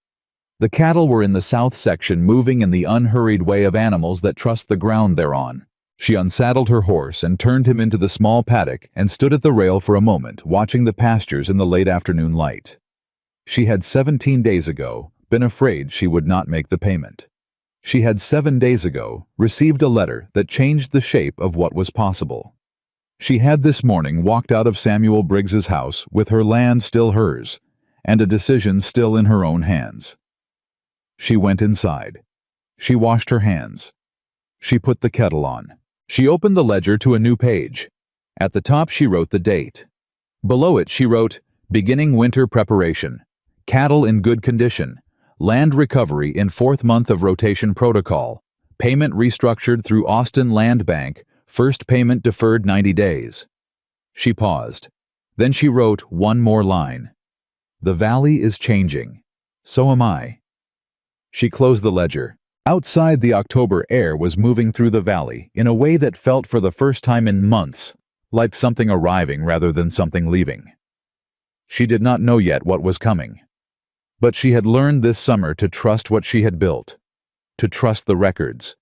The cattle were in the south section, moving in the unhurried way of animals that trust the ground they're on. She unsaddled her horse and turned him into the small paddock and stood at the rail for a moment, watching the pastures in the late afternoon light. She had 17 days ago been afraid she would not make the payment. She had 7 days ago received a letter that changed the shape of what was possible. She had this morning walked out of Samuel Briggs's house with her land still hers, and a decision still in her own hands. She went inside. She washed her hands. She put the kettle on. She opened the ledger to a new page. At the top she wrote the date. Below it she wrote, "Beginning winter preparation. Cattle in good condition. Land recovery in 4th month of rotation protocol. Payment restructured through Austin Land Bank. First payment deferred 90 days. She paused. Then she wrote one more line. "The valley is changing. So am I." She closed the ledger. Outside, the October air was moving through the valley in a way that felt for the first time in months like something arriving rather than something leaving. She did not know yet what was coming. But she had learned this summer to trust what she had built, to trust the records,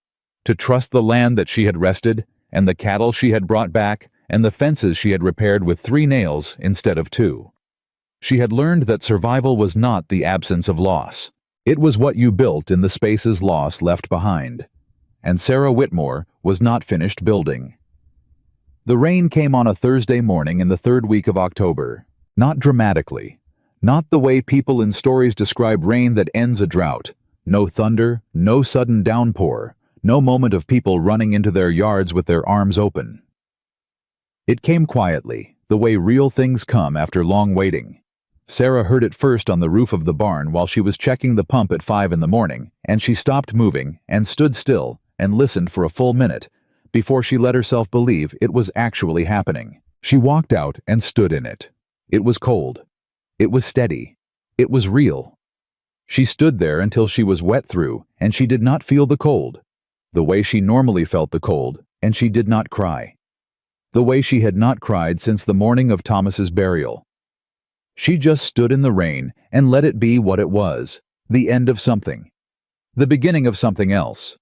to trust the land that she had wrested, and the cattle she had brought back, and the fences she had repaired with 3 nails instead of 2. She had learned that survival was not the absence of loss. It was what you built in the spaces loss left behind. And Sarah Whitmore was not finished building. The rain came on a Thursday morning in the 3rd week of October. Not dramatically. Not the way people in stories describe rain that ends a drought. No thunder, no sudden downpour, no moment of people running into their yards with their arms open. It came quietly, the way real things come after long waiting. Sarah heard it first on the roof of the barn while she was checking the pump at 5 in the morning, and she stopped moving and stood still and listened for a full minute before she let herself believe it was actually happening. She walked out and stood in it. It was cold. It was steady. It was real. She stood there until she was wet through, and she did not feel the cold, the way she normally felt the cold, and she did not cry, the way she had not cried since the morning of Thomas's burial. She just stood in the rain and let it be what it was, the end of something, the beginning of something else,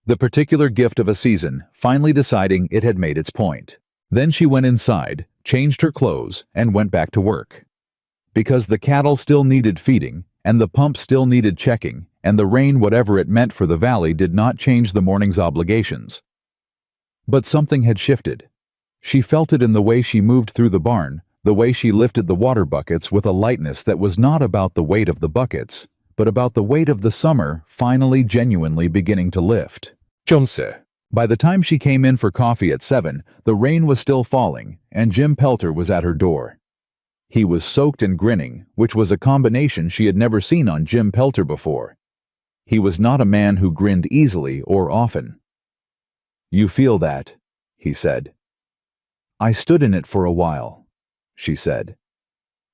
the particular gift of a season finally deciding it had made its point. Then she went inside, changed her clothes, and went back to work. Because the cattle still needed feeding, and the pump still needed checking, and the rain, whatever it meant for the valley, did not change the morning's obligations. But something had shifted. She felt it in the way she moved through the barn, the way she lifted the water buckets with a lightness that was not about the weight of the buckets, but about the weight of the summer finally genuinely beginning to lift. Chumse. By the time she came in for coffee at 7, the rain was still falling, and Jim Pelter was at her door. He was soaked and grinning, which was a combination she had never seen on Jim Pelter before. He was not a man who grinned easily or often. "You feel that," he said. "I stood in it for a while," she said.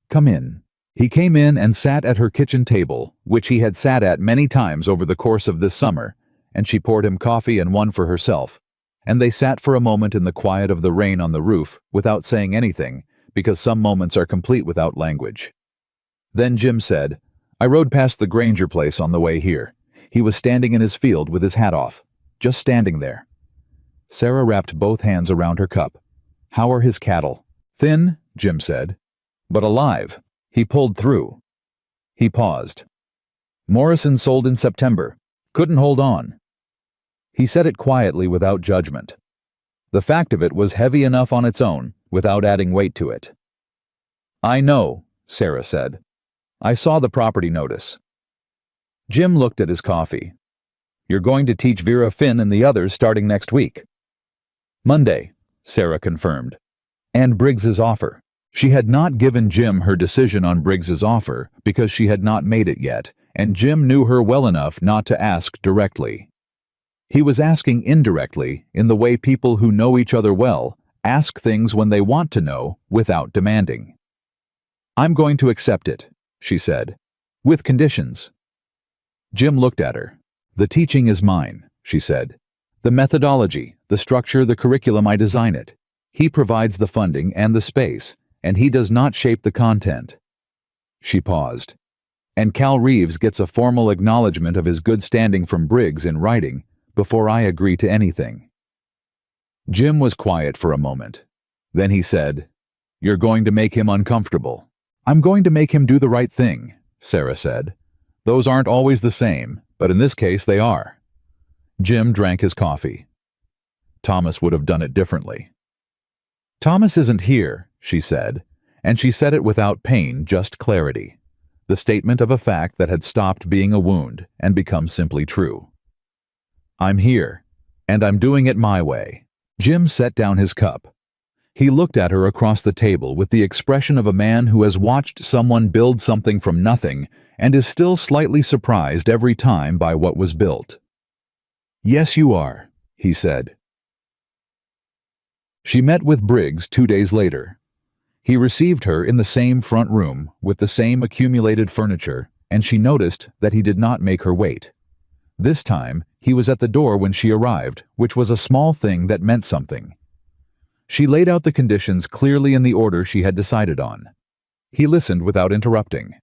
"Come in." He came in and sat at her kitchen table, which he had sat at many times over the course of this summer, and she poured him coffee and one for herself, and they sat for a moment in the quiet of the rain on the roof without saying anything, because some moments are complete without language. Then Jim said, "I rode past the Granger place on the way here. He was standing in his field with his hat off, just standing there." Sarah wrapped both hands around her cup. "How are his cattle?" "Thin," Jim said, "but alive. He pulled through." He paused. Morrison sold in September. Couldn't hold on. He said it quietly without judgment. The fact of it was heavy enough on its own, without adding weight to it. I know, Sarah said. I saw the property notice. Jim looked at his coffee. You're going to teach Vera Finn and the others starting next week. Monday, Sarah confirmed. And Briggs's offer. She had not given Jim her decision on Briggs's offer because she had not made it yet, and Jim knew her well enough not to ask directly. He was asking indirectly, in the way people who know each other well ask things when they want to know without demanding. I'm going to accept it, she said, with conditions. Jim looked at her. The teaching is mine, she said. The methodology, the structure, the curriculum, I design it. He provides the funding and the space, and he does not shape the content. She paused. And Cal Reeves gets a formal acknowledgement of his good standing from Briggs in writing before I agree to anything. Jim was quiet for a moment. Then he said, You're going to make him uncomfortable. I'm going to make him do the right thing, Sarah said. Those aren't always the same, but in this case they are. Jim drank his coffee. Thomas would have done it differently. Thomas isn't here, she said, and she said it without pain, just clarity. The statement of a fact that had stopped being a wound and become simply true. I'm here, and I'm doing it my way. Jim set down his cup. He looked at her across the table with the expression of a man who has watched someone build something from nothing and is still slightly surprised every time by what was built. Yes, you are, he said. She met with Briggs 2 days later. He received her in the same front room with the same accumulated furniture, and she noticed that he did not make her wait. This time, he was at the door when she arrived, which was a small thing that meant something. She laid out the conditions clearly in the order she had decided on. He listened without interrupting.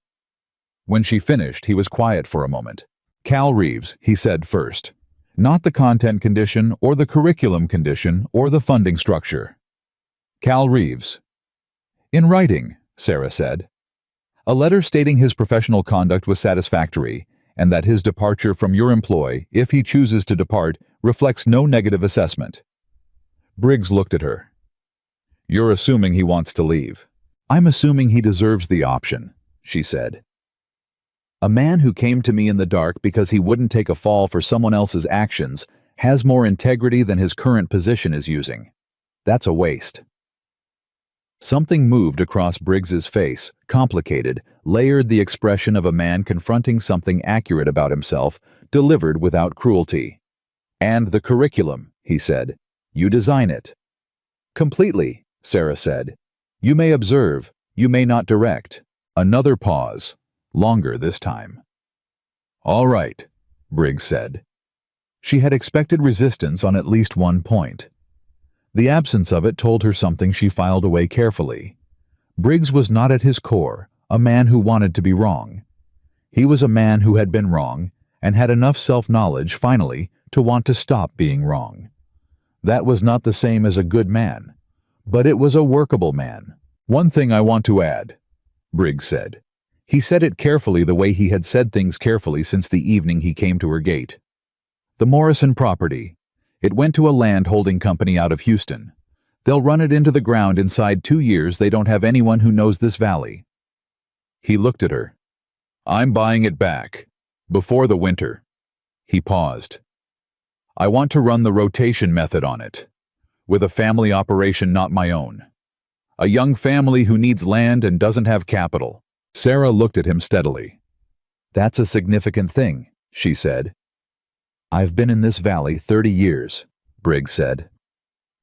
When she finished, he was quiet for a moment. Cal Reeves, he said first. Not the content condition or the curriculum condition or the funding structure. Cal Reeves. In writing, Sarah said. A letter stating his professional conduct was satisfactory and that his departure from your employ, if he chooses to depart, reflects no negative assessment. Briggs looked at her. You're assuming he wants to leave. I'm assuming he deserves the option, she said. A man who came to me in the dark because he wouldn't take a fall for someone else's actions has more integrity than his current position is using. That's a waste. Something moved across Briggs's face, complicated, layered the expression of a man confronting something accurate about himself, delivered without cruelty. And the curriculum, he said. You design it. Completely, Sarah said. You may observe, you may not direct. Another pause. Longer this time. All right, Briggs said. She had expected resistance on at least one point. The absence of it told her something she filed away carefully. Briggs was not at his core a man who wanted to be wrong. He was a man who had been wrong and had enough self-knowledge, finally, to want to stop being wrong. That was not the same as a good man, but it was a workable man. One thing I want to add, Briggs said. He said it carefully the way he had said things carefully since the evening he came to her gate. The Morrison property. It went to a land holding company out of Houston. They'll run it into the ground inside 2 years. They don't have anyone who knows this valley. He looked at her. I'm buying it back. Before the winter. He paused. I want to run the rotation method on it. With a family operation not my own. A young family who needs land and doesn't have capital. Sarah looked at him steadily. That's a significant thing, she said. I've been in this valley 30 years, Briggs said.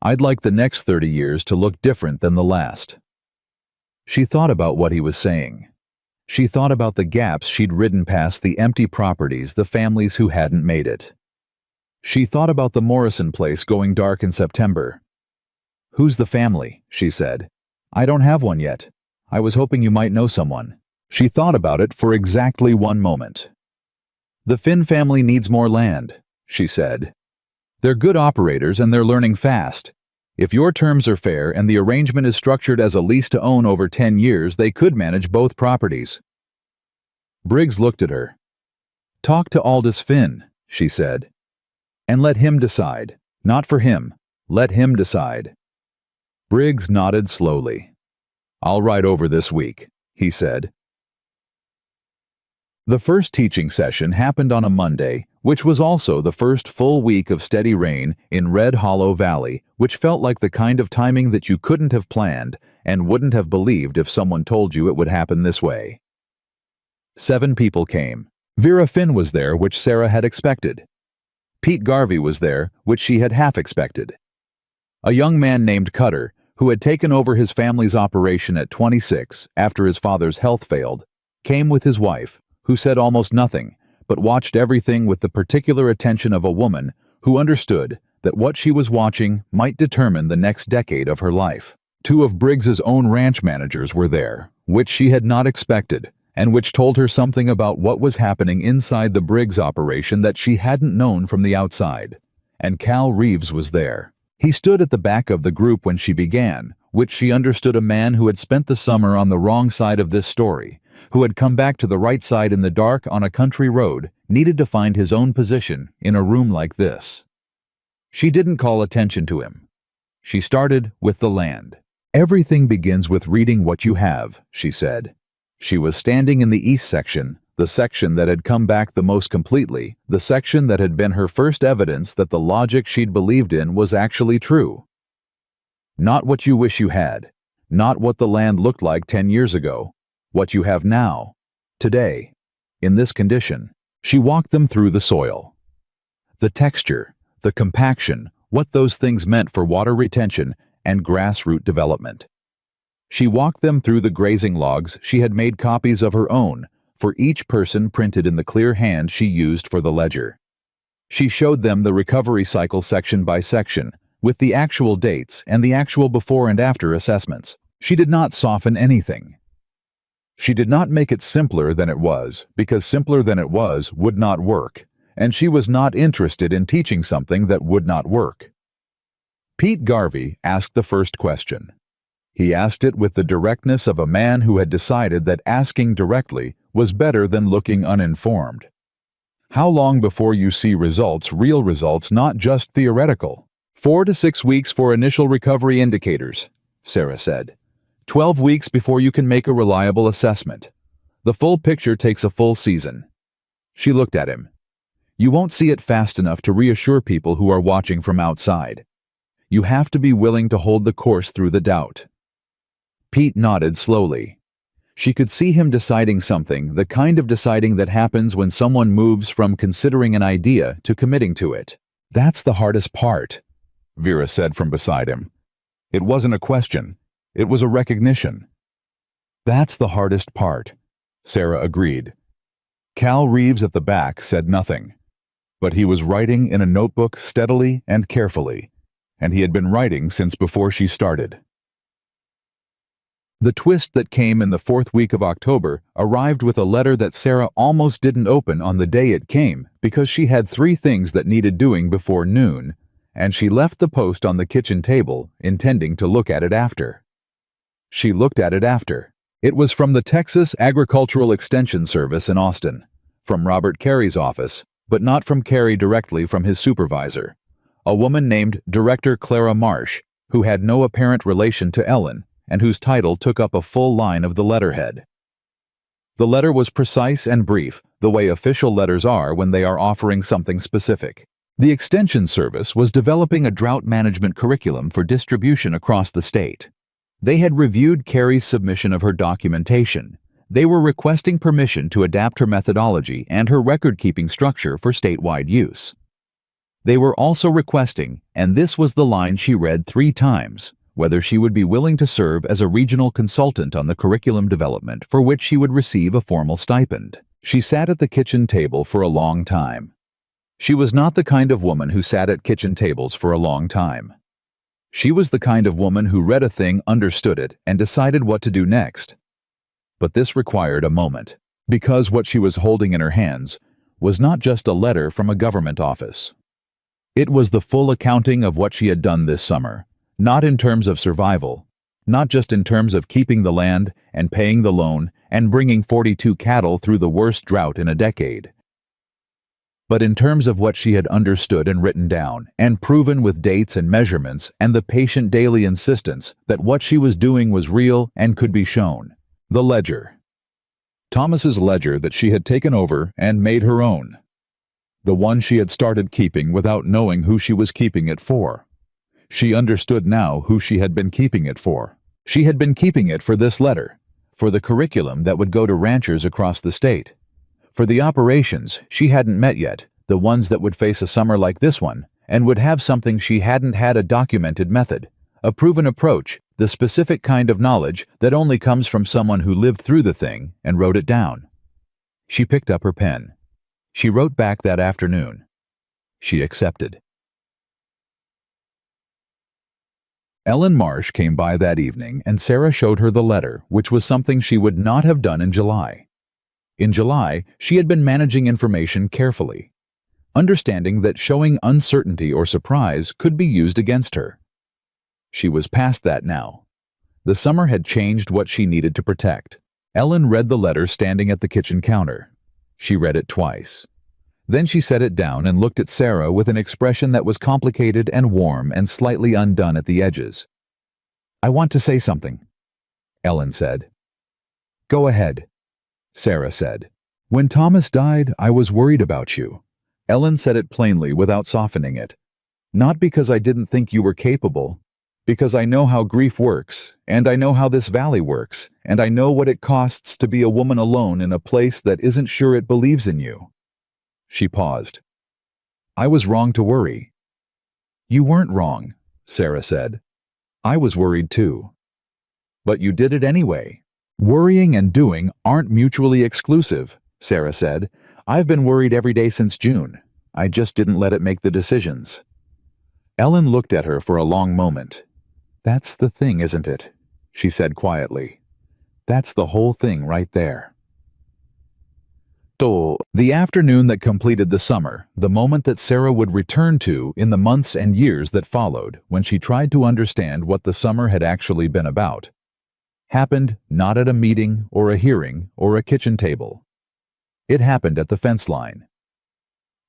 I'd like the next 30 years to look different than the last. She thought about what he was saying. She thought about the gaps she'd ridden past, the empty properties, the families who hadn't made it. She thought about the Morrison place going dark in September. Who's the family? She said. I don't have one yet. I was hoping you might know someone. She thought about it for exactly 1 moment. The Finn family needs more land, she said. They're good operators and they're learning fast. If your terms are fair and the arrangement is structured as a lease to own over 10 years, they could manage both properties. Briggs looked at her. "Talk to Aldous Finn," she said. "And let him decide. Not for him. Let him decide." Briggs nodded slowly. "I'll ride over this week," he said. The first teaching session happened on a Monday, which was also the first full week of steady rain in Red Hollow Valley, which felt like the kind of timing that you couldn't have planned and wouldn't have believed if someone told you it would happen this way. 7 people came. Vera Finn was there, which Sarah had expected. Pete Garvey was there, which she had half expected. A young man named Cutter, who had taken over his family's operation at 26 after his father's health failed, came with his wife, who said almost nothing, but watched everything with the particular attention of a woman who understood that what she was watching might determine the next decade of her life. 2 of Briggs's own ranch managers were there, which she had not expected, and which told her something about what was happening inside the Briggs operation that she hadn't known from the outside. And Cal Reeves was there. He stood at the back of the group when she began, which she understood a man who had spent the summer on the wrong side of this story, who had come back to the right side in the dark on a country road, needed to find his own position in a room like this. She didn't call attention to him. She started with the land. "Everything begins with reading what you have," she said. She was standing in the east section, the section that had come back the most completely, the section that had been her first evidence that the logic she'd believed in was actually true. Not what you wish you had, not what the land looked like 10 years ago, what you have now, today, in this condition. She walked them through the soil. The texture, the compaction, what those things meant for water retention and grass root development. She walked them through the grazing logs she had made copies of her own, for each person printed in the clear hand she used for the ledger. She showed them the recovery cycle section by section, with the actual dates and the actual before and after assessments. She did not soften anything. She did not make it simpler than it was, because simpler than it was would not work, and she was not interested in teaching something that would not work. Pete Garvey asked the first question. He asked it with the directness of a man who had decided that asking directly was better than looking uninformed. "How long before you see results, real results, not just theoretical?" 4 to 6 weeks for initial recovery indicators, Sarah said. 12 weeks before you can make a reliable assessment. The full picture takes a full season. She looked at him. "You won't see it fast enough to reassure people who are watching from outside. You have to be willing to hold the course through the doubt." Pete nodded slowly. She could see him deciding something, the kind of deciding that happens when someone moves from considering an idea to committing to it. "That's the hardest part," Vera said from beside him. It wasn't a question. It was a recognition. "That's the hardest part," Sarah agreed. Cal Reeves at the back said nothing, but he was writing in a notebook steadily and carefully, and he had been writing since before she started. The twist that came in the 4th week of October arrived with a letter that Sarah almost didn't open on the day it came because she had 3 things that needed doing before noon, and she left the post on the kitchen table, intending to look at it after. She looked at it after. It was from the Texas Agricultural Extension Service in Austin, from Robert Carey's office, but not from Carey directly from his supervisor, a woman named Director Clara Marsh, who had no apparent relation to Ellen, and whose title took up a full line of the letterhead. The letter was precise and brief, the way official letters are when they are offering something specific. The Extension Service was developing a drought management curriculum for distribution across the state. They had reviewed Carey's submission of her documentation. They were requesting permission to adapt her methodology and her record-keeping structure for statewide use. They were also requesting, and this was the line she read 3 times, whether she would be willing to serve as a regional consultant on the curriculum development for which she would receive a formal stipend. She sat at the kitchen table for a long time. She was not the kind of woman who sat at kitchen tables for a long time. She was the kind of woman who read a thing, understood it, and decided what to do next. But this required a moment, because what she was holding in her hands was not just a letter from a government office. It was the full accounting of what she had done this summer, not in terms of survival, not just in terms of keeping the land and paying the loan and bringing 42 cattle through the worst drought in a decade, but in terms of what she had understood and written down, and proven with dates and measurements and the patient daily insistence that what she was doing was real and could be shown. The ledger. Thomas's ledger that she had taken over and made her own. The one she had started keeping without knowing who she was keeping it for. She understood now who she had been keeping it for. She had been keeping it for this letter, for the curriculum that would go to ranchers across the state, for the operations she hadn't met yet, the ones that would face a summer like this one, and would have something she hadn't had: a documented method, a proven approach, the specific kind of knowledge that only comes from someone who lived through the thing and wrote it down. She picked up her pen. She wrote back that afternoon. She accepted. Ellen Marsh came by that evening, and Sarah showed her the letter, which was something she would not have done in July. In July, she had been managing information carefully, understanding that showing uncertainty or surprise could be used against her. She was past that now. The summer had changed what she needed to protect. Ellen read the letter standing at the kitchen counter. She read it twice. Then she set it down and looked at Sarah with an expression that was complicated and warm and slightly undone at the edges. "I want to say something," Ellen said. "Go ahead," Sarah said. "When Thomas died, I was worried about you." Ellen said it plainly without softening it. "Not because I didn't think you were capable, because I know how grief works, and I know how this valley works, and I know what it costs to be a woman alone in a place that isn't sure it believes in you." She paused. "I was wrong to worry." "You weren't wrong," Sarah said. "I was worried too. But you did it anyway." "Worrying and doing aren't mutually exclusive," Sarah said. "I've been worried every day since June. I just didn't let it make the decisions." Ellen looked at her for a long moment. "That's the thing, isn't it?" she said quietly. "That's the whole thing right there." The afternoon that completed the summer, the moment that Sarah would return to in the months and years that followed when she tried to understand what the summer had actually been about, happened not at a meeting or a hearing or a kitchen table. It happened at the fence line.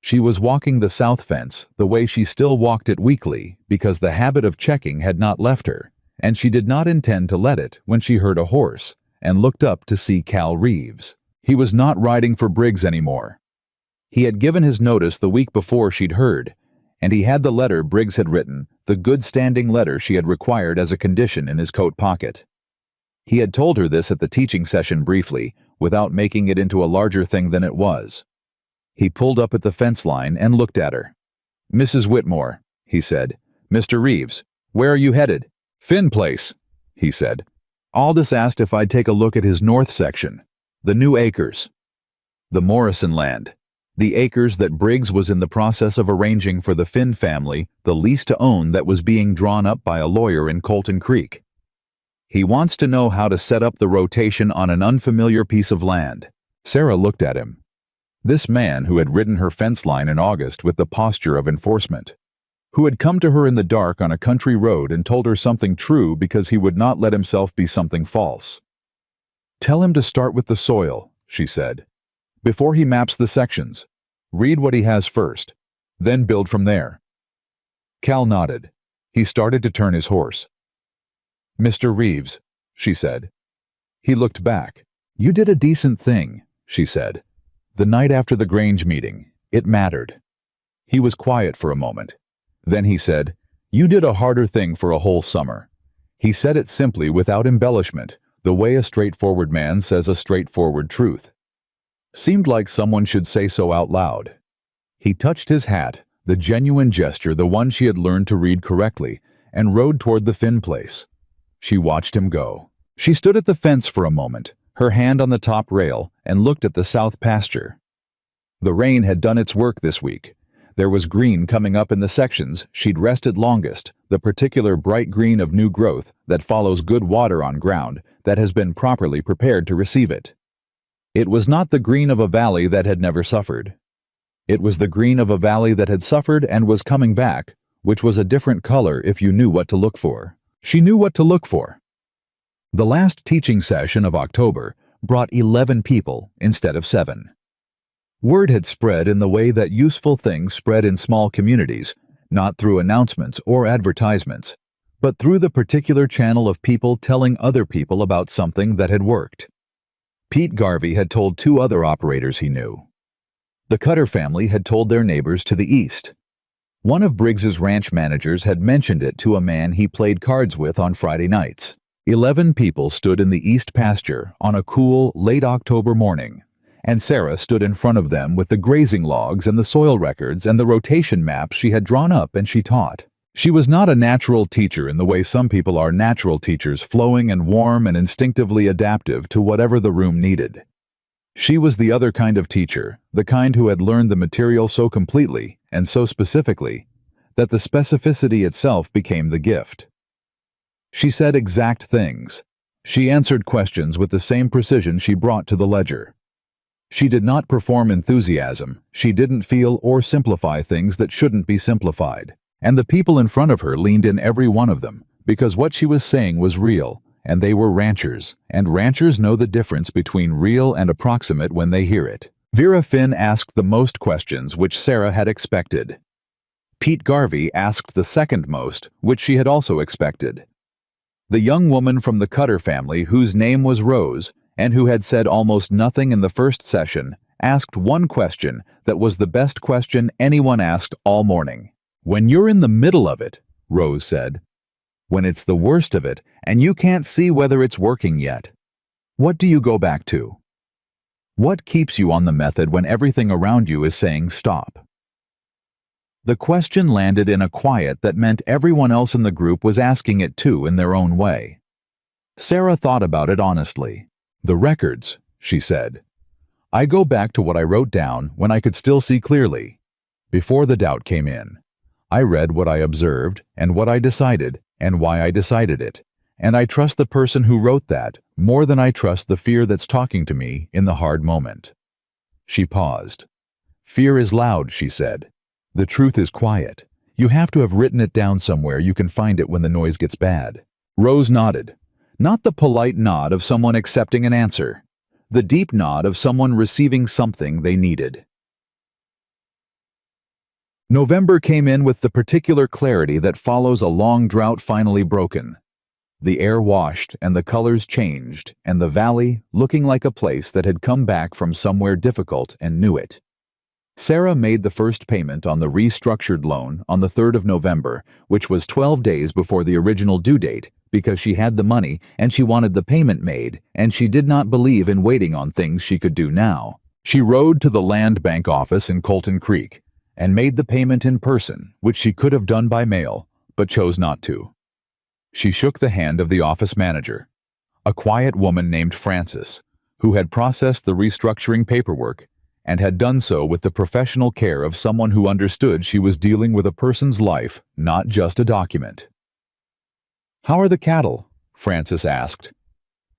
She was walking the south fence the way she still walked it weekly because the habit of checking had not left her, and she did not intend to let it when she heard a horse and looked up to see Cal Reeves. He was not riding for Briggs anymore. He had given his notice the week before she'd heard, and he had the letter Briggs had written, the good-standing letter she had required as a condition, in his coat pocket. He had told her this at the teaching session briefly, without making it into a larger thing than it was. He pulled up at the fence line and looked at her. "Mrs. Whitmore," he said. "Mr. Reeves, where are you headed?" "Finn Place," he said. Aldous asked if I'd take a look at his north section. The new acres. The Morrison land. The acres that Briggs was in the process of arranging for the Finn family, the lease to own that was being drawn up by a lawyer in Colton Creek. He wants to know how to set up the rotation on an unfamiliar piece of land. Sarah looked at him. This man who had ridden her fence line in August with the posture of enforcement, who had come to her in the dark on a country road and told her something true because he would not let himself be something false. "Tell him to start with the soil," she said. "Before he maps the sections. Read what he has first, then build from there." Cal nodded. He started to turn his horse. "Mr. Reeves," she said. He looked back. "You did a decent thing," she said. "The night after the Grange meeting. It mattered." He was quiet for a moment. Then he said, "You did a harder thing for a whole summer." He said it simply, without embellishment, the way a straightforward man says a straightforward truth. Seemed like someone should say so out loud. He touched his hat, the genuine gesture, the one she had learned to read correctly, and rode toward the Finn place. She watched him go. She stood at the fence for a moment, her hand on the top rail, and looked at the south pasture. The rain had done its work this week. There was green coming up in the sections she'd rested longest, the particular bright green of new growth that follows good water on ground that has been properly prepared to receive it. It was not the green of a valley that had never suffered. It was the green of a valley that had suffered and was coming back, which was a different color if you knew what to look for. She knew what to look for. The last teaching session of October brought 11 people instead of 7. Word had spread in the way that useful things spread in small communities, not through announcements or advertisements, but through the particular channel of people telling other people about something that had worked. Pete Garvey had told 2 other operators he knew. The Cutter family had told their neighbors to the east. One of Briggs's ranch managers had mentioned it to a man he played cards with on Friday nights. 11 people stood in the east pasture on a cool, late October morning, and Sarah stood in front of them with the grazing logs and the soil records and the rotation maps she had drawn up, and she taught. She was not a natural teacher in the way some people are natural teachers, flowing and warm and instinctively adaptive to whatever the room needed. She was the other kind of teacher, the kind who had learned the material so completely and so specifically that the specificity itself became the gift. She said exact things. She answered questions with the same precision she brought to the ledger. She did not perform enthusiasm. She didn't feel or simplify things that shouldn't be simplified. And the people in front of her leaned in, every one of them, because what she was saying was real, and they were ranchers, and ranchers know the difference between real and approximate when they hear it. Vera Finn asked the most questions, which Sarah had expected. Pete Garvey asked the second most, which she had also expected. The young woman from the Cutter family, whose name was Rose, and who had said almost nothing in the first session, asked one question that was the best question anyone asked all morning. "When you're in the middle of it," Rose said, "when it's the worst of it and you can't see whether it's working yet, what do you go back to? What keeps you on the method when everything around you is saying stop?" The question landed in a quiet that meant everyone else in the group was asking it too in their own way. Sarah thought about it honestly. "The records," she said. "I go back to what I wrote down when I could still see clearly, before the doubt came in. I read what I observed and what I decided and why I decided it, and I trust the person who wrote that more than I trust the fear that's talking to me in the hard moment." She paused. "Fear is loud," she said. "The truth is quiet. You have to have written it down somewhere you can find it when the noise gets bad." Rose nodded. Not the polite nod of someone accepting an answer. The deep nod of someone receiving something they needed. November came in with the particular clarity that follows a long drought finally broken. The air washed and the colors changed, and the valley, looking like a place that had come back from somewhere difficult and knew it. Sarah made the first payment on the restructured loan on the 3rd of November, which was 12 days before the original due date, because she had the money and she wanted the payment made, and she did not believe in waiting on things she could do now. She rode to the land bank office in Colton Creek and made the payment in person, which she could have done by mail, but chose not to. She shook the hand of the office manager, a quiet woman named Frances, who had processed the restructuring paperwork and had done so with the professional care of someone who understood she was dealing with a person's life, not just a document. "How are the cattle?" Frances asked.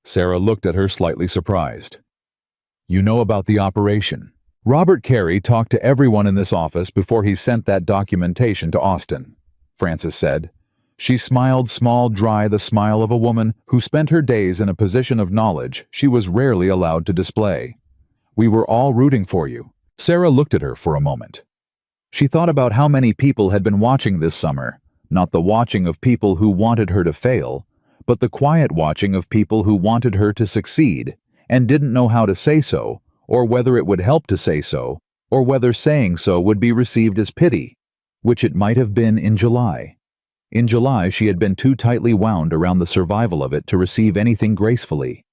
Sarah looked at her, slightly surprised. "You know about the operation. Robert Carey talked to everyone in this office before he sent that documentation to Austin," Frances said. She smiled, small, dry, the smile of a woman who spent her days in a position of knowledge she was rarely allowed to display. "We were all rooting for you." Sarah looked at her for a moment. She thought about how many people had been watching this summer, not the watching of people who wanted her to fail, but the quiet watching of people who wanted her to succeed and didn't know how to say so, or whether it would help to say so, or whether saying so would be received as pity, which it might have been in July. In July, she had been too tightly wound around the survival of it to receive anything gracefully.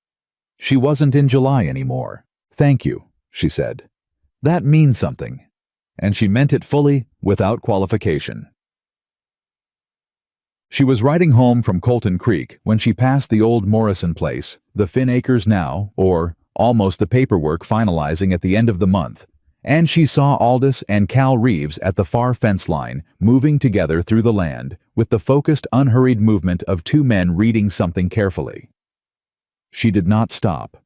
She wasn't in July anymore. "Thank you," she said. "That means something." And she meant it fully, without qualification. She was riding home from Colton Creek when she passed the old Morrison place, the Finn Acres now, or almost the paperwork finalizing at the end of the month, and she saw Aldous and Cal Reeves at the far fence line, moving together through the land, with the focused, unhurried movement of 2 men reading something carefully. She did not stop.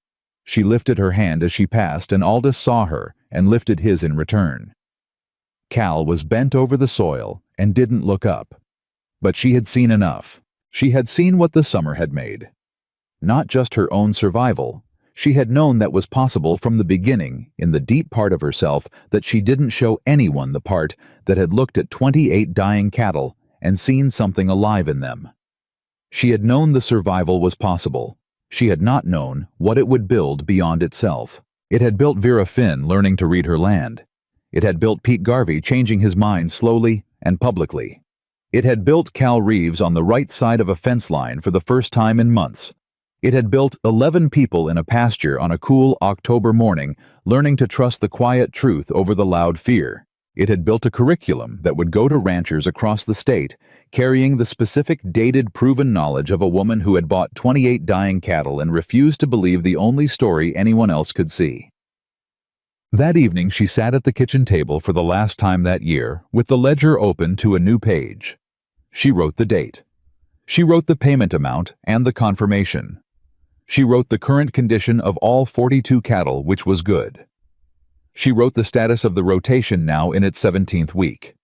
She lifted her hand as she passed, and Aldous saw her and lifted his in return. Cal was bent over the soil and didn't look up. But she had seen enough. She had seen what the summer had made. not just her own survival. She had known that was possible from the beginning, in the deep part of herself that she didn't show anyone, the part that had looked at 28 dying cattle and seen something alive in them. She had known the survival was possible. She had not known what it would build beyond itself. It had built Vera Finn learning to read her land. It had built Pete Garvey changing his mind slowly and publicly. It had built Cal Reeves on the right side of a fence line for the first time in months. It had built 11 people in a pasture on a cool October morning, learning to trust the quiet truth over the loud fear. It had built a curriculum that would go to ranchers across the state, carrying the specific dated proven knowledge of a woman who had bought 28 dying cattle and refused to believe the only story anyone else could see. That evening she sat at the kitchen table for the last time that year, with the ledger open to a new page. She wrote the date. She wrote the payment amount and the confirmation. She wrote the current condition of all 42 cattle, which was good. She wrote the status of the rotation now in its 17th week.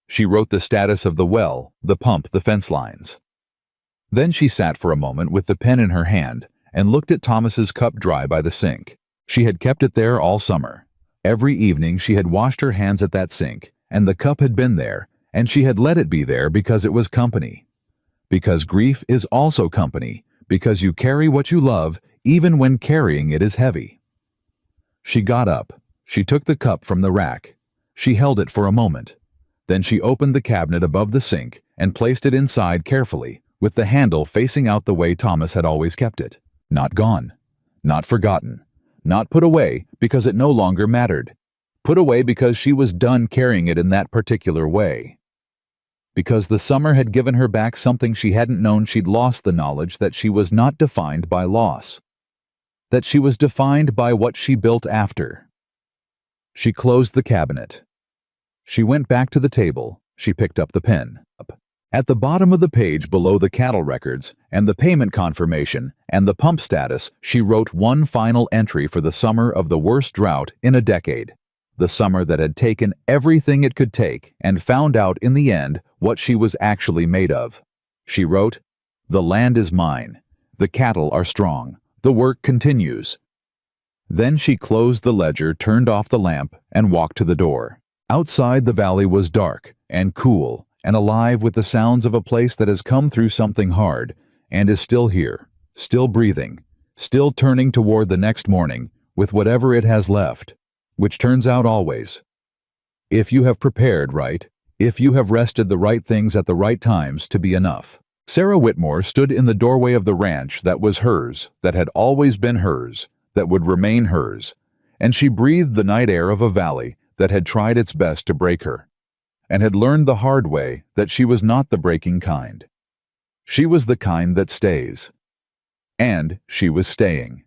She wrote the status of the well, the pump, the fence lines. Then she sat for a moment with the pen in her hand and looked at Thomas's cup dry by the sink. She had kept it there all summer. Every evening she had washed her hands at that sink, and the cup had been there, and she had let it be there because it was company. Because grief is also company, because you carry what you love even when carrying it is heavy. She got up. She took the cup from the rack. She held it for a moment. Then she opened the cabinet above the sink and placed it inside carefully, with the handle facing out the way Thomas had always kept it. Not gone. Not forgotten. Not put away because it no longer mattered. Put away because she was done carrying it in that particular way. Because the summer had given her back something she hadn't known. She'd lost the knowledge that she was not defined by loss. That she was defined by what she built after. She closed the cabinet. She went back to the table. She picked up the pen. At the bottom of the page below the cattle records and the payment confirmation and the pump status, she wrote one final entry for the summer of the worst drought in a decade. The summer that had taken everything it could take and found out in the end what she was actually made of. She wrote, "The land is mine. The cattle are strong. The work continues." Then she closed the ledger, turned off the lamp, and walked to the door. Outside the valley was dark and cool and alive with the sounds of a place that has come through something hard and is still here, still breathing, still turning toward the next morning with whatever it has left, which turns out always. If you have prepared right, if you have rested the right things at the right times, to be enough. Sarah Whitmore stood in the doorway of the ranch that was hers, that had always been hers, that would remain hers, and she breathed the night air of a valley that had tried its best to break her, and had learned the hard way that she was not the breaking kind. She was the kind that stays. And she was staying.